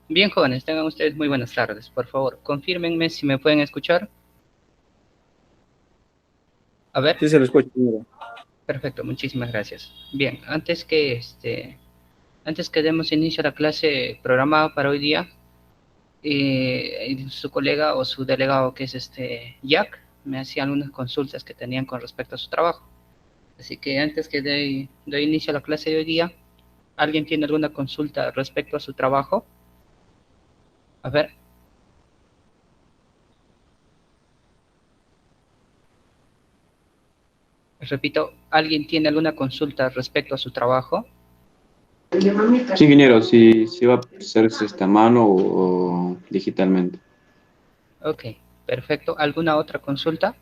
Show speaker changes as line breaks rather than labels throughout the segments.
Bien, jóvenes, tengan ustedes muy buenas tardes. Por favor, confírmenme si me pueden escuchar. A ver,
Sí, se lo escucho, señora.
perfecto, muchísimas gracias. Bien, antes que demos inicio a la clase programada para hoy día, su colega o su delegado, que es Jack, me hacía algunas consultas que tenían con respecto a su trabajo. Así que antes que doy inicio a la clase de hoy día, ¿alguien tiene alguna consulta respecto a su trabajo? A ver, repito, ¿alguien tiene alguna consulta respecto a su trabajo?
Sí, ingeniero, si va a hacerse esta mano o digitalmente.
Ok, perfecto. ¿Alguna otra consulta?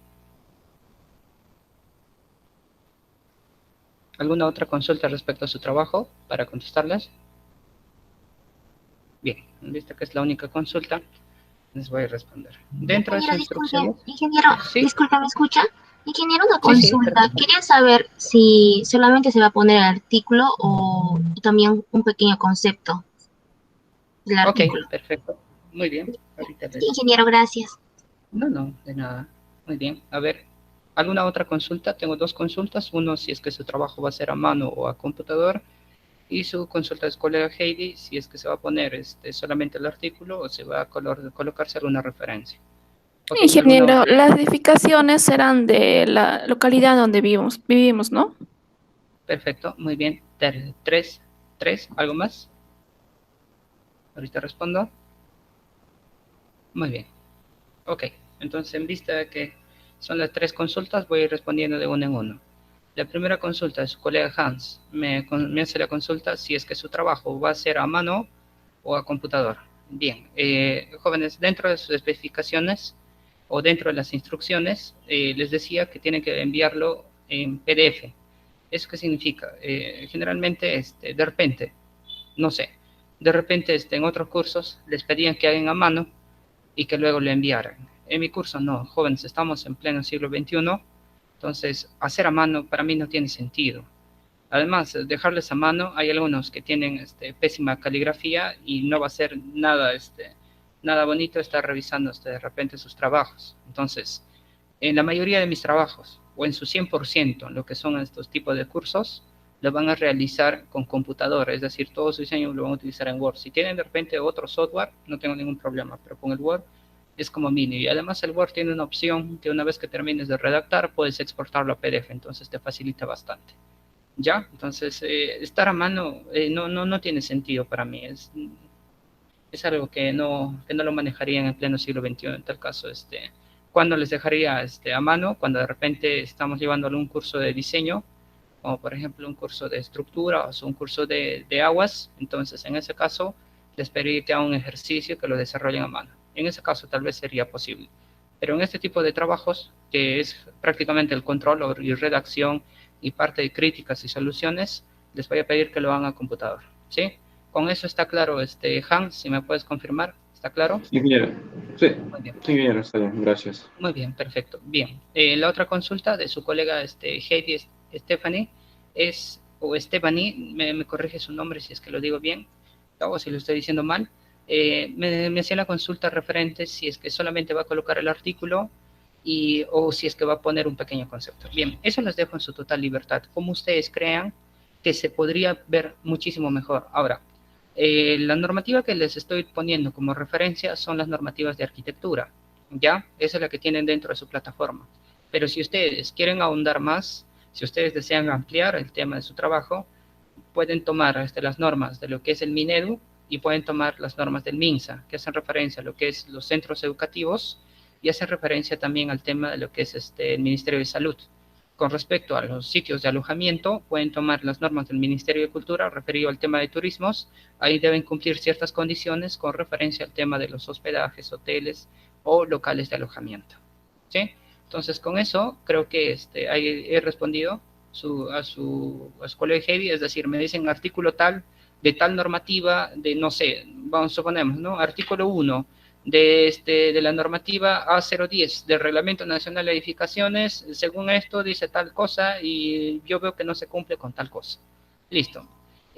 ¿Alguna otra consulta respecto a su trabajo para contestarlas? Bien, vista que es la única consulta, les voy a responder. Dentro de
Ingeniero,
sus
disculpe,
instrucciones,
ingeniero,
sí,
disculpe, ¿me escucha? Ingeniero, una
sí, sí,
consulta.
perfecto.
Quería saber si solamente se va a poner el artículo o también un pequeño concepto del
Ok,
artículo.
perfecto. Muy bien, ahorita
Sí,
les...
ingeniero, gracias.
No, no, de nada. Muy bien, a ver, ¿alguna otra consulta? Tengo dos consultas. Uno, si es que su trabajo va a ser a mano o a computador. Y su consulta es colega Heidi, si es que se va a poner solamente el artículo o se va a colocarse alguna referencia. Ok, ¿alguna
Ingeniero,
otra?
las edificaciones serán de la localidad donde vivimos, ¿no?
Perfecto, muy bien. Tres, ¿algo más? Ahorita respondo. Muy bien. Ok, entonces en vista de que son las tres consultas, voy a ir respondiendo de uno en uno. La primera consulta de su colega Hans me hace la consulta si es que su trabajo va a ser a mano o a computadora. Bien, jóvenes, dentro de sus especificaciones o dentro de las instrucciones, les decía que tienen que enviarlo en PDF. ¿Eso qué significa? Generalmente, de repente, no sé, de repente en otros cursos les pedían que hagan a mano y que luego lo enviaran. En mi curso no, jóvenes, estamos en pleno siglo XXI, entonces hacer a mano para mí no tiene sentido. Además, dejarles a mano, hay algunos que tienen pésima caligrafía y no va a ser nada, nada bonito estar revisando de repente sus trabajos. Entonces, en la mayoría de mis trabajos, o en su 100%, lo que son estos tipos de cursos, lo van a realizar con computadora, es decir, todo su diseño lo van a utilizar en Word. Si tienen de repente otro software, no tengo ningún problema, pero con el Word es como mínimo. Y además el Word tiene una opción que una vez que termines de redactar, puedes exportarlo a PDF, entonces te facilita bastante. ¿Ya? Entonces, estar a mano no tiene sentido para mí. Es algo que no lo manejaría en el pleno siglo XXI. En tal caso, ¿cuándo les dejaría a mano? Cuando de repente estamos llevando algún curso de diseño, como por ejemplo un curso de estructura o un curso de aguas. Entonces, en ese caso, les pediría que hagan un ejercicio que lo desarrollen a mano. En ese caso, tal vez sería posible. Pero en este tipo de trabajos, que es prácticamente el control y redacción y parte de críticas y soluciones, les voy a pedir que lo hagan a computador. ¿Sí? Con eso está claro, Hans, si me puedes confirmar, ¿está claro?
Sí, ingeniero. Sí,
Muy bien,
sí, ingeniero, está bien, gracias.
muy bien, perfecto. Bien, la otra consulta de su colega Heidi Stephanie es, o Stephanie, me corrige su nombre si es que lo digo bien, o si lo estoy diciendo mal, me hacía la consulta referente si es que solamente va a colocar el artículo o si es que va a poner un pequeño concepto. Bien, eso les dejo en su total libertad, como ustedes crean que se podría ver muchísimo mejor. Ahora, la normativa que les estoy poniendo como referencia son las normativas de arquitectura, ¿ya? Esa es la que tienen dentro de su plataforma. Pero si ustedes quieren ahondar más, si ustedes desean ampliar el tema de su trabajo, pueden tomar las normas de lo que es el Minedu y pueden tomar las normas del MINSA, que hacen referencia a lo que es los centros educativos y hacen referencia también al tema de lo que es el Ministerio de Salud. Con respecto a los sitios de alojamiento, pueden tomar las normas del Ministerio de Cultura referido al tema de turismos. Ahí deben cumplir ciertas condiciones con referencia al tema de los hospedajes, hoteles o locales de alojamiento. ¿Sí? Entonces, con eso creo que ahí he respondido a su colegio heavy, es decir, me dicen artículo tal, de tal normativa, de no sé, vamos, suponemos, ¿no? Artículo 1 de la normativa A010 del Reglamento Nacional de Edificaciones, según esto dice tal cosa y yo veo que no se cumple con tal cosa. Listo.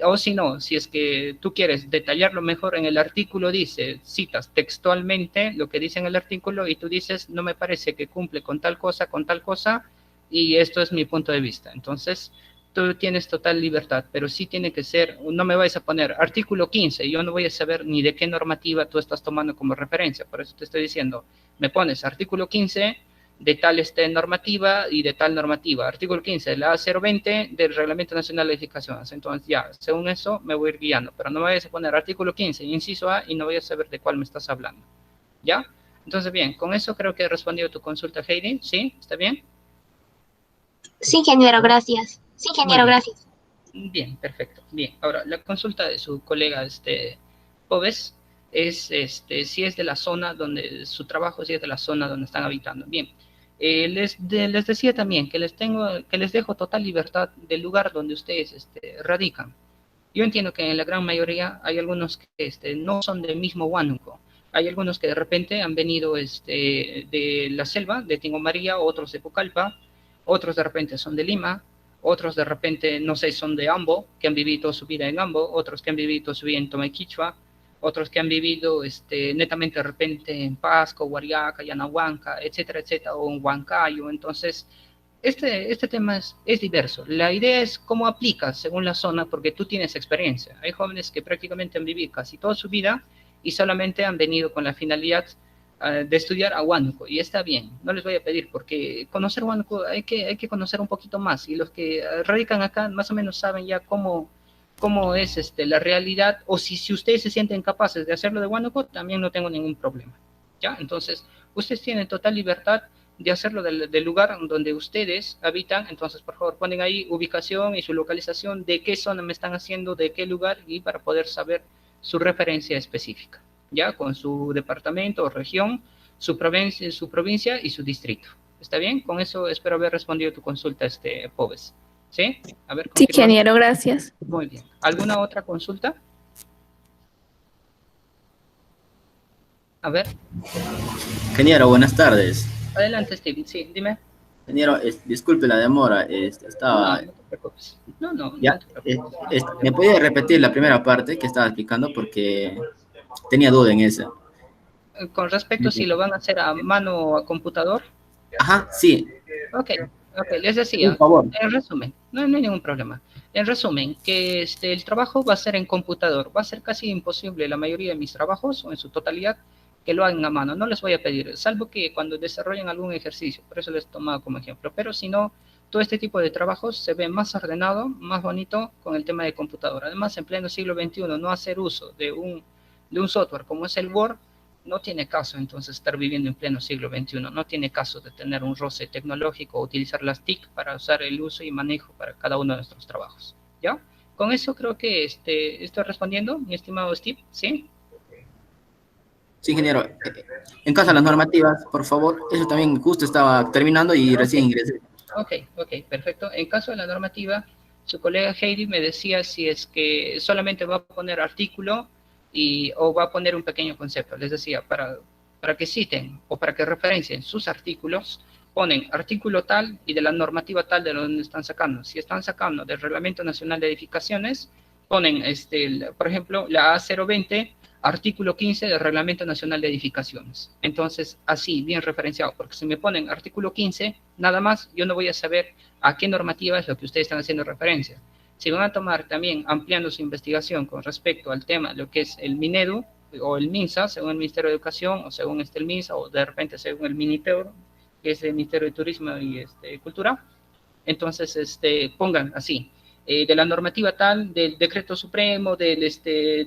O si no, si es que tú quieres detallarlo mejor, en el artículo dice, citas textualmente lo que dice en el artículo y tú dices, no me parece que cumple con tal cosa, y esto es mi punto de vista. Entonces, tú tienes total libertad, pero sí tiene que ser, no me vais a poner artículo 15, yo no voy a saber ni de qué normativa tú estás tomando como referencia, por eso te estoy diciendo, me pones artículo 15 de tal normativa y de tal normativa, artículo 15 de la A020 del Reglamento Nacional de Edificaciones, entonces ya, según eso me voy a ir guiando, pero no me vayas a poner artículo 15, inciso A, y no voy a saber de cuál me estás hablando, ¿ya? Entonces bien, con eso creo que he respondido a tu consulta, Heidi, ¿sí? ¿Está bien?
Sí, ingeniero, gracias. Sí, ingeniero, gracias.
Bien, perfecto. Bien, ahora la consulta de su colega Pobes es si es de la zona donde su trabajo, si es de la zona donde están habitando. Bien, les decía también que les dejo total libertad del lugar donde ustedes radican. Yo entiendo que en la gran mayoría hay algunos que no son del mismo Huánuco. Hay algunos que de repente han venido de la selva, de Tingo María, otros de Pucallpa, otros de repente son de Lima, otros de repente, no sé, son de Ambo, que han vivido toda su vida en Ambo, otros que han vivido toda su vida en Tomaquichua, otros que han vivido netamente de repente en Pasco, Huariaca, Yanahuanca, etcétera, etcétera, o en Huancayo. Entonces, este tema es diverso. La idea es cómo aplicas según la zona, porque tú tienes experiencia. Hay jóvenes que prácticamente han vivido casi toda su vida y solamente han venido con la finalidad de estudiar a Huánuco, y está bien, no les voy a pedir, porque conocer Huánuco hay que conocer un poquito más, y los que radican acá más o menos saben ya cómo es la realidad, o si ustedes se sienten capaces de hacerlo de Huánuco, también no tengo ningún problema, ¿ya? Entonces, ustedes tienen total libertad de hacerlo del lugar donde ustedes habitan. Entonces, por favor, ponen ahí ubicación y su localización, de qué zona me están haciendo, de qué lugar, y para poder saber su referencia específica, ¿ya? Con su departamento o región, su provincia y su distrito. ¿Está bien? Con eso espero haber respondido tu consulta, Pobes. ¿Sí? A ver,
Sí,
confirmar.
ingeniero, gracias.
Muy bien. ¿Alguna otra consulta? A ver.
Ingeniero, buenas tardes.
Adelante, Steve. Sí, dime.
Ingeniero, disculpe la demora,
No,
estaba...
no te preocupes. No
Ya,
te preocupes.
¿me podía repetir la primera parte que estaba explicando? Porque tenía duda en esa.
Con respecto si lo van a hacer a mano o a computador.
Ajá, sí.
Ok, les
Por
decía,
favor.
en resumen, no hay ningún problema. En resumen, que el trabajo va a ser en computador, va a ser casi imposible la mayoría de mis trabajos, o en su totalidad, que lo hagan a mano. No les voy a pedir, salvo que cuando desarrollen algún ejercicio, por eso les he tomado como ejemplo. Pero si no, todo este tipo de trabajos se ve más ordenado, más bonito con el tema de computador. Además, en pleno siglo XXI, no hacer uso de un software como es el Word, no tiene caso entonces estar viviendo en pleno siglo XXI, no tiene caso de tener un roce tecnológico o utilizar las TIC para usar el uso y manejo para cada uno de nuestros trabajos, ¿ya? Con eso creo que estoy respondiendo, mi estimado Steve, ¿sí?
Sí, ingeniero. En caso de las normativas, por favor, eso también justo estaba terminando y recién ingresé.
Ok, perfecto. En caso de la normativa, su colega Heidi me decía si es que solamente va a poner artículo o va a poner un pequeño concepto. Les decía, para que citen o para que referencien sus artículos, ponen artículo tal y de la normativa tal de donde están sacando. Si están sacando del Reglamento Nacional de Edificaciones, ponen, por ejemplo, la A020, artículo 15 del Reglamento Nacional de Edificaciones. Entonces, así, bien referenciado, porque si me ponen artículo 15, nada más, yo no voy a saber a qué normativa es lo que ustedes están haciendo referencia. Si van a tomar también, ampliando su investigación con respecto al tema, lo que es el Minedu o el MINSA, según el Ministerio de Educación, o según el MINSA, o de repente según el MINITEUR, que es el Ministerio de Turismo y Cultura, entonces pongan así, de la normativa tal, del decreto supremo, del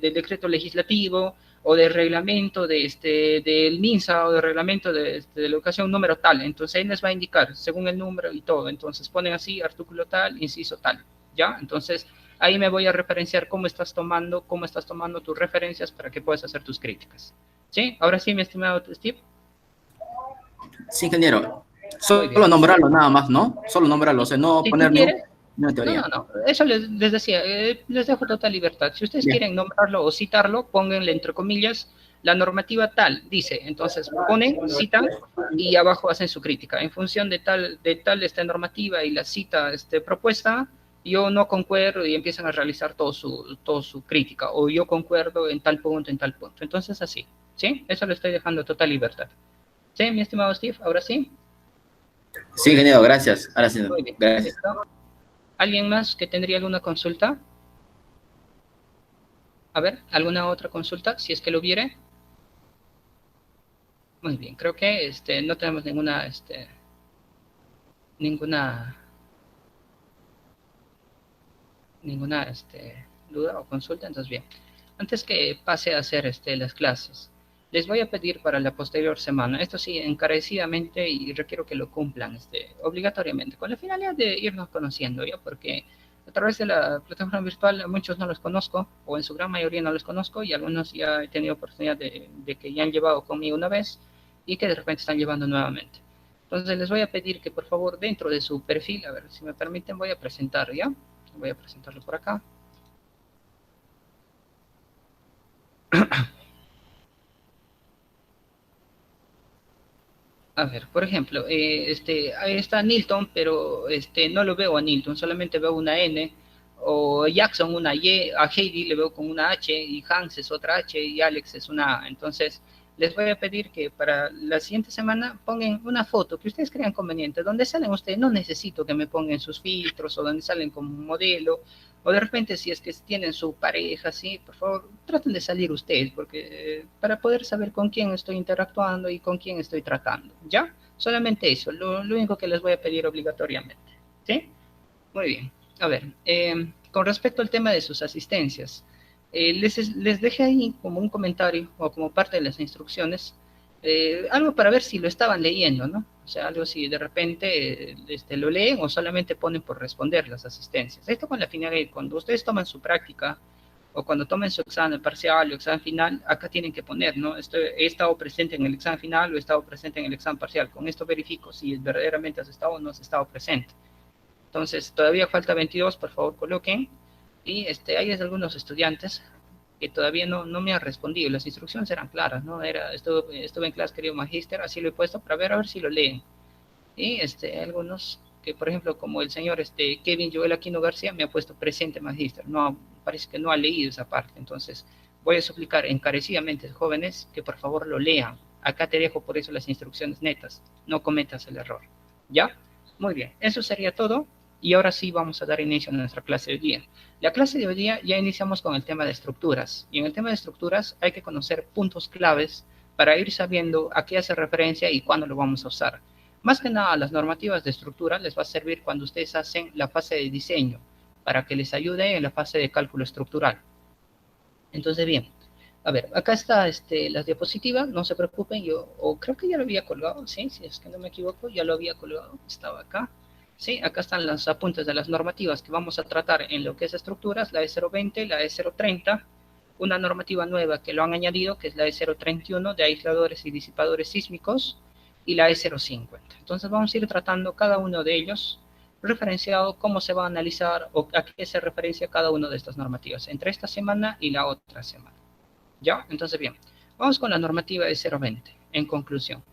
decreto legislativo, o del reglamento del MINSA, o del reglamento de la educación número tal. Entonces ahí les va a indicar, según el número y todo. Entonces ponen así, artículo tal, inciso tal, ¿ya? Entonces ahí me voy a referenciar cómo estás tomando tus referencias para que puedas hacer tus críticas. ¿Sí? Ahora sí, mi estimado Steve.
Sí, ingeniero. Solo nombrarlo nada más, ¿no? Solo nombrarlo, o sea, no
Si
poner
quieres,
no teoría.
no, eso les decía, les dejo total libertad. Si ustedes quieren nombrarlo o citarlo, pónganle entre comillas, la normativa tal, dice. Entonces ponen, citan y abajo hacen su crítica. En función de tal esta normativa y la cita propuesta, yo no concuerdo y empiezan a realizar todo su crítica, o yo concuerdo en tal punto, en tal punto. Entonces así, ¿sí? Eso le estoy dejando total libertad. ¿Sí, mi estimado Steve? ¿Ahora sí?
Sí, ingeniero, gracias. Ahora sí,
Muy bien.
gracias.
¿Listo? ¿Alguien más que tendría alguna consulta? A ver, ¿alguna otra consulta? Si es que lo hubiere. Muy bien, creo que no tenemos ninguna duda o consulta. Entonces, bien, antes que pase a hacer las clases, les voy a pedir para la posterior semana, esto sí, encarecidamente, y requiero que lo cumplan obligatoriamente, con la finalidad de irnos conociendo, ¿ya? Porque a través de la plataforma virtual a muchos no los conozco, o en su gran mayoría no los conozco, y algunos ya he tenido oportunidad de que ya han llevado conmigo una vez y que de repente están llevando nuevamente. Entonces les voy a pedir que por favor dentro de su perfil, a ver si me permiten, voy a presentar, ¿ya? Voy a presentarlo por acá. A ver, por ejemplo, ahí está Nilton, pero no lo veo a Nilton, solamente veo una N, o Jackson una Y, a Heidi le veo con una H, y Hans es otra H, y Alex es una A. Entonces, les voy a pedir que para la siguiente semana pongan una foto que ustedes crean conveniente, donde salen ustedes, no necesito que me pongan sus filtros, o donde salen como un modelo, o de repente si es que tienen su pareja, sí, por favor, traten de salir ustedes, porque para poder saber con quién estoy interactuando y con quién estoy tratando, ¿ya? Solamente eso, lo único que les voy a pedir obligatoriamente, ¿sí? Muy bien. A ver, con respecto al tema de sus asistencias, les dejé ahí como un comentario o como parte de las instrucciones, algo para ver si lo estaban leyendo, ¿no? O sea, algo si de repente lo leen o solamente ponen por responder las asistencias. Esto con la finalidad de cuando ustedes toman su práctica o cuando tomen su examen parcial o examen final, acá tienen que poner, ¿no? He estado presente en el examen final o he estado presente en el examen parcial. Con esto verifico si verdaderamente has estado o no has estado presente. Entonces, todavía falta 22, por favor coloquen. Y hay algunos estudiantes que todavía no me han respondido. Las instrucciones eran claras, ¿no? Estuve en clase, querido magíster, así lo he puesto para ver a ver si lo leen. Y algunos que, por ejemplo, como el señor Kevin Joel Aquino García, me ha puesto presente magíster. No, parece que no ha leído esa parte. Entonces, voy a suplicar encarecidamente, jóvenes, que por favor lo lean. Acá te dejo por eso las instrucciones netas. No cometas el error. ¿Ya? Muy bien. Eso sería todo. Y ahora sí vamos a dar inicio a nuestra clase de hoy día. La clase de hoy día ya iniciamos con el tema de estructuras. Y en el tema de estructuras hay que conocer puntos claves para ir sabiendo a qué hace referencia y cuándo lo vamos a usar. Más que nada, las normativas de estructura les va a servir cuando ustedes hacen la fase de diseño, para que les ayude en la fase de cálculo estructural. Entonces, bien, a ver, acá está las diapositivas, no se preocupen, o creo que ya lo había colgado, ¿sí? Si es que no me equivoco, ya lo había colgado, estaba acá. Sí, acá están los apuntes de las normativas que vamos a tratar en lo que es estructuras, la E020, la E030, una normativa nueva que lo han añadido, que es la E031 de aisladores y disipadores sísmicos, y la E050. Entonces vamos a ir tratando cada uno de ellos, referenciado cómo se va a analizar o a qué se referencia cada una de estas normativas, entre esta semana y la otra semana. ¿Ya? Entonces, bien, vamos con la normativa E020, en conclusión.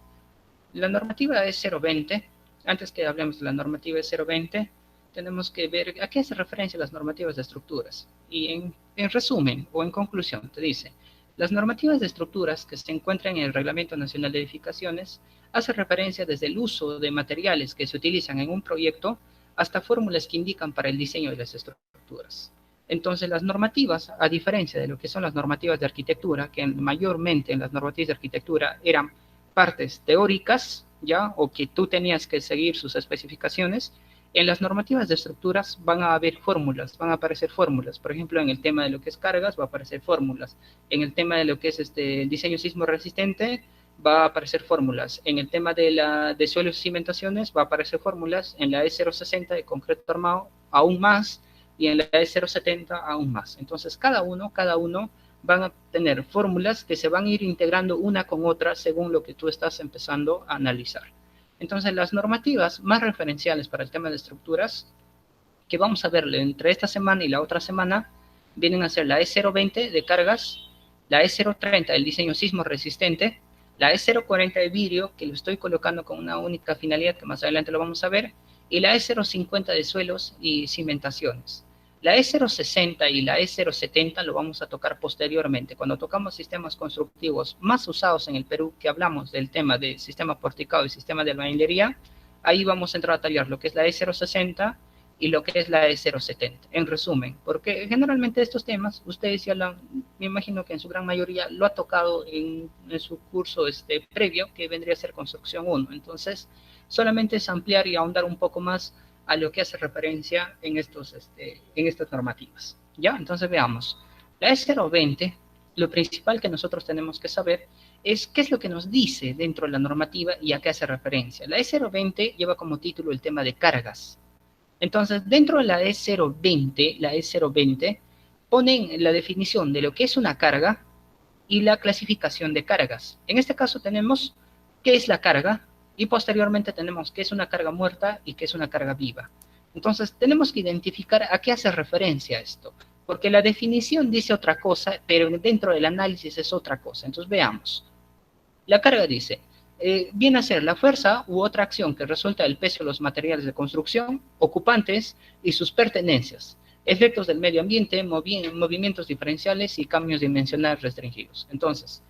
La normativa E020, antes que hablemos de la normativa E020, tenemos que ver a qué se referencia las normativas de estructuras. Y en resumen, o en conclusión, te dice, las normativas de estructuras que se encuentran en el Reglamento Nacional de Edificaciones hacen referencia desde el uso de materiales que se utilizan en un proyecto hasta fórmulas que indican para el diseño de las estructuras. Entonces, las normativas, a diferencia de lo que son las normativas de arquitectura, que mayormente en las normativas de arquitectura eran partes teóricas, ¿ya? O que tú tenías que seguir sus especificaciones, en las normativas de estructuras van a haber fórmulas, van a aparecer fórmulas. Por ejemplo, en el tema de lo que es cargas va a aparecer fórmulas. En el tema de lo que es diseño sismo resistente va a aparecer fórmulas. En el tema de suelos y cimentaciones va a aparecer fórmulas. En la E060 de concreto armado aún más, y en la E070 aún más. Entonces, cada uno van a tener fórmulas que se van a ir integrando una con otra según lo que tú estás empezando a analizar. Entonces, las normativas más referenciales para el tema de estructuras, que vamos a verle entre esta semana y la otra semana, vienen a ser la E020 de cargas, la E030 del diseño sismo resistente, la E040 de vidrio, que lo estoy colocando con una única finalidad que más adelante lo vamos a ver, y la E050 de suelos y cimentaciones. La E060 y la E070 lo vamos a tocar posteriormente, cuando tocamos sistemas constructivos más usados en el Perú, que hablamos del tema de sistema porticado y sistema de albañilería. Ahí vamos a entrar a tallar lo que es la E060 y lo que es la E070, en resumen, porque generalmente estos temas, ustedes ya me imagino que en su gran mayoría lo ha tocado en su curso previo, que vendría a ser Construcción 1, entonces solamente es ampliar y ahondar un poco más a lo que hace referencia en estas normativas, ¿ya? Entonces veamos, la E020, lo principal que nosotros tenemos que saber es qué es lo que nos dice dentro de la normativa y a qué hace referencia. La E020 lleva como título el tema de cargas. Entonces, dentro de la E020 ponen la definición de lo que es una carga y la clasificación de cargas. En este caso tenemos qué es la carga y posteriormente tenemos qué es una carga muerta y qué es una carga viva. Entonces, tenemos que identificar a qué hace referencia esto, porque la definición dice otra cosa, pero dentro del análisis es otra cosa. Entonces, veamos. La carga dice, viene a ser la fuerza u otra acción que resulta del peso de los materiales de construcción, ocupantes y sus pertenencias, efectos del medio ambiente, movimientos diferenciales y cambios dimensionales restringidos. Entonces,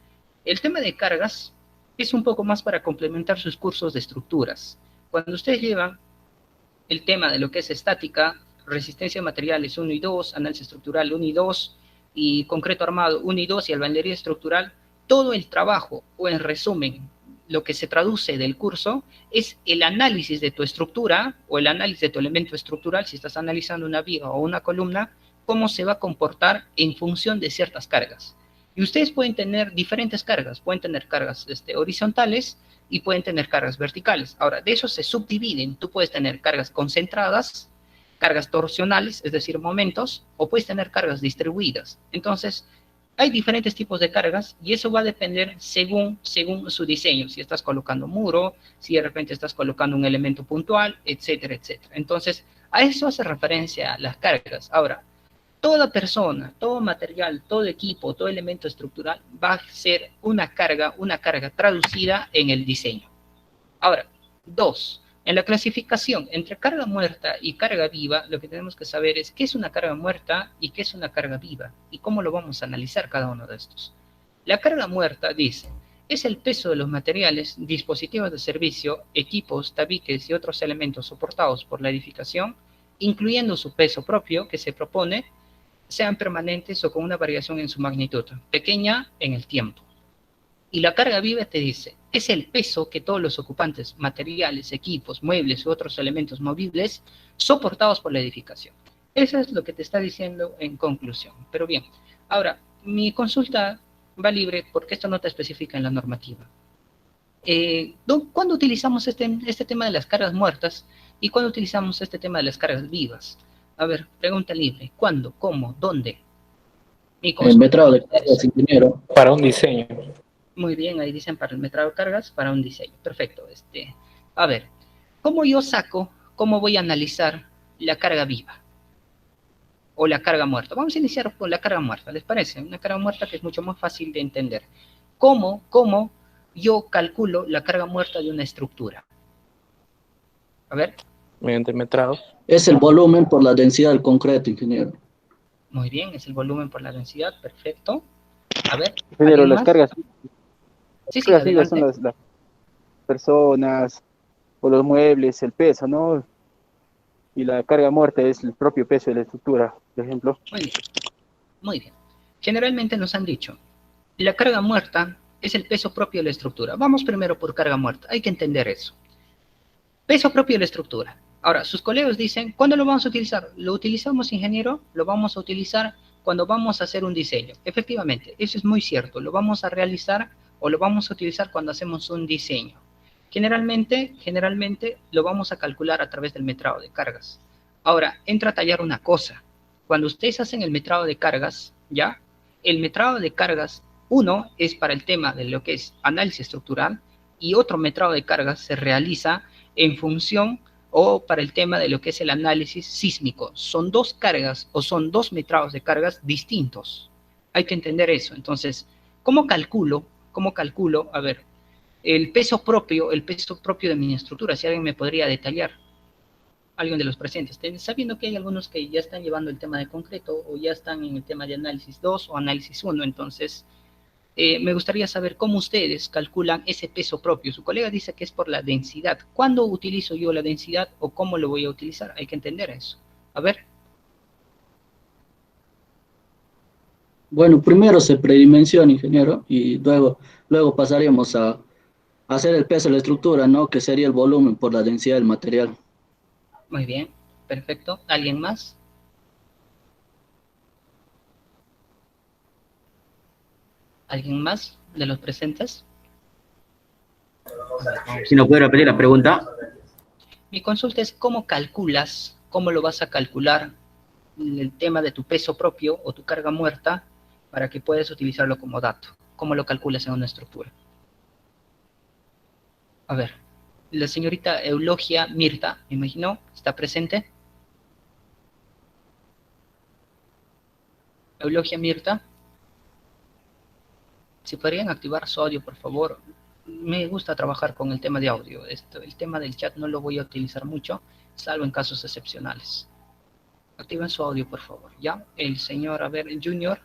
el tema de cargas es un poco más para complementar sus cursos de estructuras. Cuando ustedes llevan el tema de lo que es estática, resistencia de materiales 1 y 2, análisis estructural 1 y 2, y concreto armado 1 y 2 y albañilería estructural, todo el trabajo, o en resumen, lo que se traduce del curso, es el análisis de tu estructura, o el análisis de tu elemento estructural, si estás analizando una viga o una columna, cómo se va a comportar en función de ciertas cargas. Y ustedes pueden tener diferentes cargas, pueden tener cargas horizontales y pueden tener cargas verticales. Ahora, de eso se subdividen, tú puedes tener cargas concentradas, cargas torsionales, es decir, momentos, o puedes tener cargas distribuidas. Entonces, hay diferentes tipos de cargas y eso va a depender según su diseño. Si estás colocando muro, si de repente estás colocando un elemento puntual, etcétera, etcétera. Entonces, a eso hace referencia las cargas. Ahora, toda persona, todo material, todo equipo, todo elemento estructural va a ser una carga traducida en el diseño. Ahora, 2. En la clasificación entre carga muerta y carga viva, lo que tenemos que saber es qué es una carga muerta y qué es una carga viva, y cómo lo vamos a analizar cada uno de estos. La carga muerta, dice, es el peso de los materiales, dispositivos de servicio, equipos, tabiques y otros elementos soportados por la edificación, incluyendo su peso propio que se propone, sean permanentes o con una variación en su magnitud, pequeña en el tiempo. Y la carga viva te dice, es el peso que todos los ocupantes, materiales, equipos, muebles u otros elementos movibles soportados por la edificación. Eso es lo que te está diciendo en conclusión. Pero bien, ahora, mi consulta va libre porque esto no te especifica en la normativa. ¿Cuándo utilizamos este tema de las cargas muertas y cuándo utilizamos este tema de las cargas vivas? A ver, pregunta libre. ¿Cuándo? ¿Cómo? ¿Dónde?
El metrado de cargas, ingeniero.
Para un diseño.
Muy bien, ahí dicen para el metrado de cargas, para un diseño. Perfecto. A ver, ¿cómo voy a analizar la carga viva? O la carga muerta. Vamos a iniciar por la carga muerta, ¿les parece? Una carga muerta que es mucho más fácil de entender. ¿Cómo yo calculo la carga muerta de una estructura? A ver.
Mediante metrado.
Es el volumen por la densidad del concreto, ingeniero.
Muy bien, es el volumen por la densidad, perfecto. A ver.
Ingeniero, las cargas.
Sí,
las cargas son las personas o los muebles, el peso, ¿no? Y la carga muerta es el propio peso de la estructura, por ejemplo.
Muy bien. Muy bien. Generalmente nos han dicho, la carga muerta es el peso propio de la estructura. Vamos primero por carga muerta, hay que entender eso. Peso propio de la estructura. Ahora, sus colegas dicen, ¿cuándo lo vamos a utilizar? ¿Lo utilizamos, ingeniero? Lo vamos a utilizar cuando vamos a hacer un diseño. Efectivamente, eso es muy cierto. Lo vamos a realizar o lo vamos a utilizar cuando hacemos un diseño. Generalmente lo vamos a calcular a través del metrado de cargas. Ahora, entra a tallar una cosa. Cuando ustedes hacen el metrado de cargas, ¿ya? El metrado de cargas, uno es para el tema de lo que es análisis estructural y otro metrado de cargas se realiza en función o para el tema de lo que es el análisis sísmico. Son dos cargas o son dos metrados de cargas distintos. Hay que entender eso. Entonces, ¿cómo calculo? A ver, el peso propio de mi estructura, si alguien me podría detallar. alguien de los presentes, sabiendo que hay algunos que ya están llevando el tema de concreto o ya están en el tema de análisis 2 o análisis 1, entonces me gustaría saber cómo ustedes calculan ese peso propio. Su colega dice que es por la densidad. ¿Cuándo utilizo yo la densidad o cómo lo voy a utilizar? Hay que entender eso. A ver.
Bueno, primero se predimensiona, ingeniero, y luego pasaríamos a hacer el peso de la estructura, ¿no? Que sería el volumen por la densidad del material.
Muy bien, perfecto. ¿Alguien más? ¿Alguien más de los presentes?
Si no puede repetir la pregunta.
Mi consulta es cómo calculas, cómo lo vas a calcular el tema de tu peso propio o tu carga muerta para que puedas utilizarlo como dato. ¿Cómo lo calculas en una estructura? A ver, la señorita Eulogia Mirta, me imagino, ¿está presente? Eulogia Mirta. Si podrían activar su audio, por favor. Me gusta trabajar con el tema de audio. El tema del chat no lo voy a utilizar mucho, salvo en casos excepcionales. Activen su audio, por favor. ¿Ya? El señor, a ver, el Junior.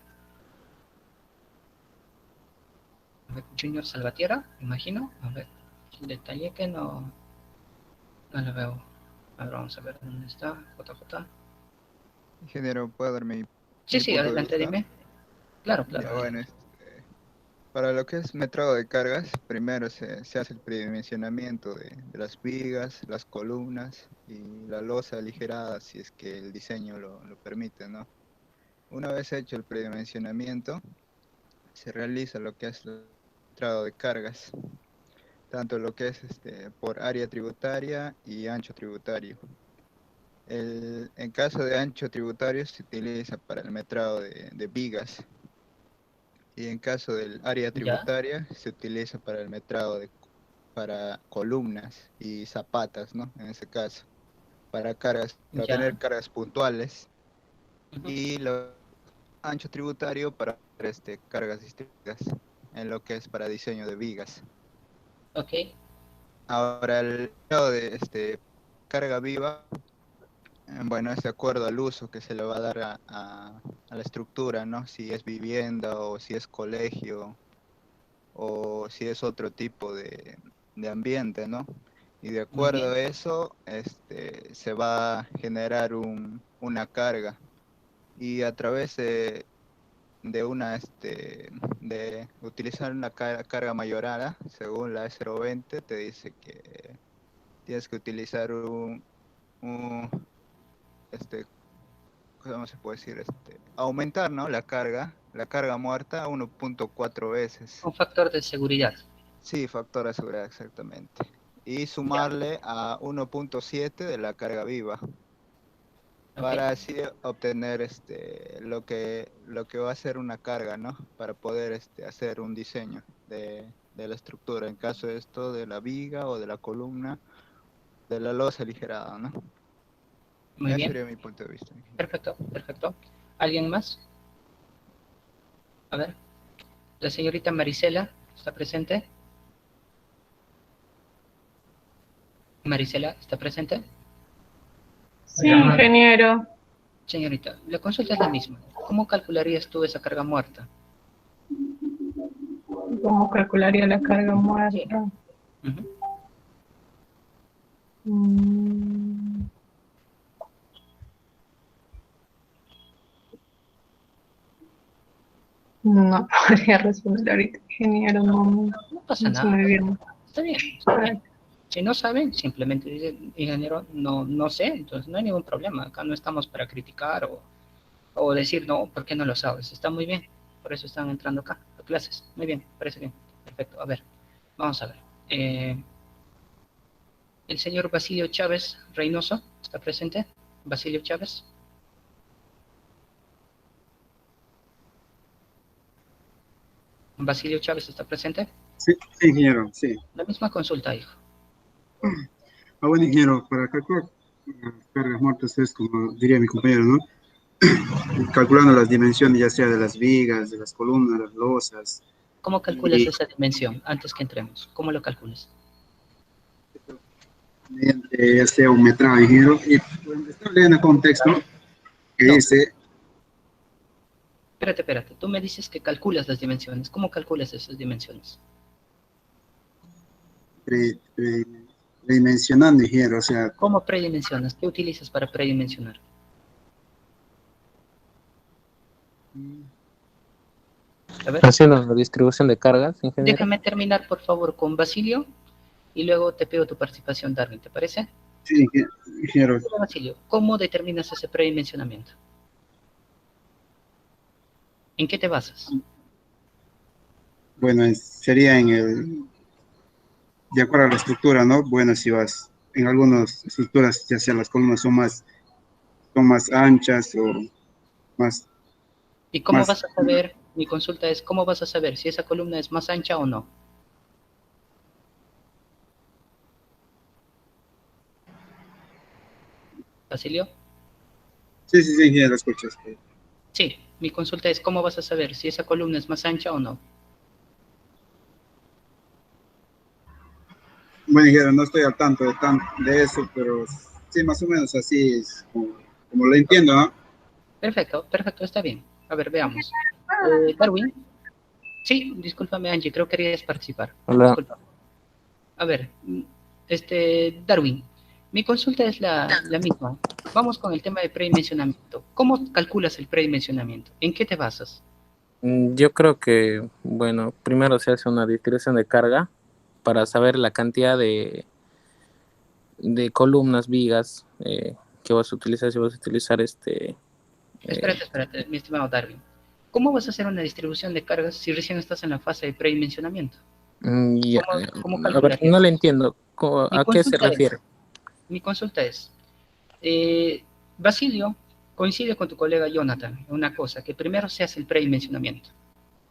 A ver, Junior Salvatierra, me imagino. A ver, detalle que no lo veo. A ver, vamos a ver dónde está. JJ.
Ingeniero, ¿puedo dar mi
Sí,
punto de
adelante,
vista?
dime. Claro.
Ya, bueno, para lo que es metrado de cargas, primero se hace el predimensionamiento de las vigas, las columnas y la losa aligerada, si es que el diseño lo permite, ¿no? Una vez hecho el predimensionamiento, se realiza lo que es el metrado de cargas, tanto lo que es por área tributaria y ancho tributario. En caso de ancho tributario se utiliza para el metrado de vigas, y en caso del área tributaria se utiliza para el metrado para columnas y zapatas, ¿no? En ese caso, para tener cargas puntuales, y lo ancho tributario para cargas distribuidas, en lo que es para diseño de vigas.
Ok.
Ahora, el metrado de carga viva, bueno, es de acuerdo al uso que se le va a dar a la estructura, ¿no? Si es vivienda o si es colegio o si es otro tipo de ambiente, ¿no? Y de acuerdo a eso, se va a generar una carga, y a través de utilizar una carga mayorada, según la E020, te dice que tienes que utilizar ¿cómo se puede decir? Aumentar, ¿no? La carga muerta a 1.4 veces.
Un factor de seguridad.
Sí, factor de seguridad, exactamente. Y sumarle a 1.7 de la carga viva. Para así obtener lo que va a ser una carga, ¿no? Para poder hacer un diseño de la estructura, en caso de esto de la viga o de la columna, de la losa aligerada, ¿no?
Muy
Ese
bien.
sería mi punto de vista.
Perfecto. ¿Alguien más? A ver. La señorita Marisela, ¿está presente? Marisela, ¿está presente?
Sí, ingeniero.
Señorita, la consulta es la misma. ¿Cómo calcularías tú esa carga muerta?
¿Cómo calcularía la carga muerta? No podría responder ahorita, ingeniero. No
pasa nada.
Muy bien.
Está bien. Si no saben, simplemente dicen, ingeniero, no sé, entonces no hay ningún problema. Acá no estamos para criticar o decir, no, ¿por qué no lo sabes? Está muy bien, por eso están entrando acá a clases. Muy bien, parece bien. Perfecto, a ver, vamos a ver. El señor Basilio Chávez Reynoso, ¿está presente? Basilio Chávez. Basilio Chávez, ¿está presente?
Sí, ingeniero, sí.
La misma consulta, hijo.
Bueno, ingeniero, para calcular cargas muertas es como diría mi compañero, ¿no? Calculando las dimensiones, ya sea de las vigas, de las columnas, las losas.
¿Cómo calculas esa dimensión antes que entremos? ¿Cómo lo calculas?
mediante ya sea un metrado, ingeniero, y pues, estoy leyendo el contexto que dice,
Espérate. Tú me dices que calculas las dimensiones. ¿Cómo calculas esas dimensiones?
predimensionando, ingeniero, o sea,
¿Cómo predimensionas? ¿Qué utilizas para predimensionar? A ver,
Haciendo la distribución de cargas, ingeniero.
déjame terminar, por favor, con Basilio y luego te pido tu participación, Darwin, ¿te parece?
sí, ingeniero.
Hola, Basilio, ¿cómo determinas ese predimensionamiento? ¿En qué te basas?
Bueno, sería de acuerdo a la estructura, ¿no? Bueno, si vas, en algunas estructuras, ya sea las columnas son más anchas o más,
¿Y cómo
más,
vas a saber? Mi consulta es, ¿cómo vas a saber si esa columna es más ancha o no? ¿Basilio?
sí, ingeniero, lo escuchas.
Sí, mi consulta es, ¿cómo vas a saber si esa columna es más ancha o no?
Bueno, ingeniero, no estoy al tanto de eso, pero sí, más o menos así es como lo entiendo, ¿no?
Perfecto, está bien. A ver, veamos. Darwin. Sí, discúlpame, Angie, creo que querías participar.
Hola.
Disculpa. A ver, Darwin, mi consulta es la misma. Vamos con el tema de predimensionamiento. ¿Cómo calculas el predimensionamiento? ¿En qué te basas?
Yo creo que, bueno, primero se hace una distribución de carga para saber la cantidad de columnas, vigas que vas a utilizar, si vas a utilizar
Espérate, mi estimado Darwin. ¿Cómo vas a hacer una distribución de cargas si recién estás en la fase de predimensionamiento? ¿Cómo
a ver, no le entiendo. ¿A qué se refiere?
Mi consulta es, Basilio coincide con tu colega Jonathan en una cosa, que primero se hace el predimensionamiento,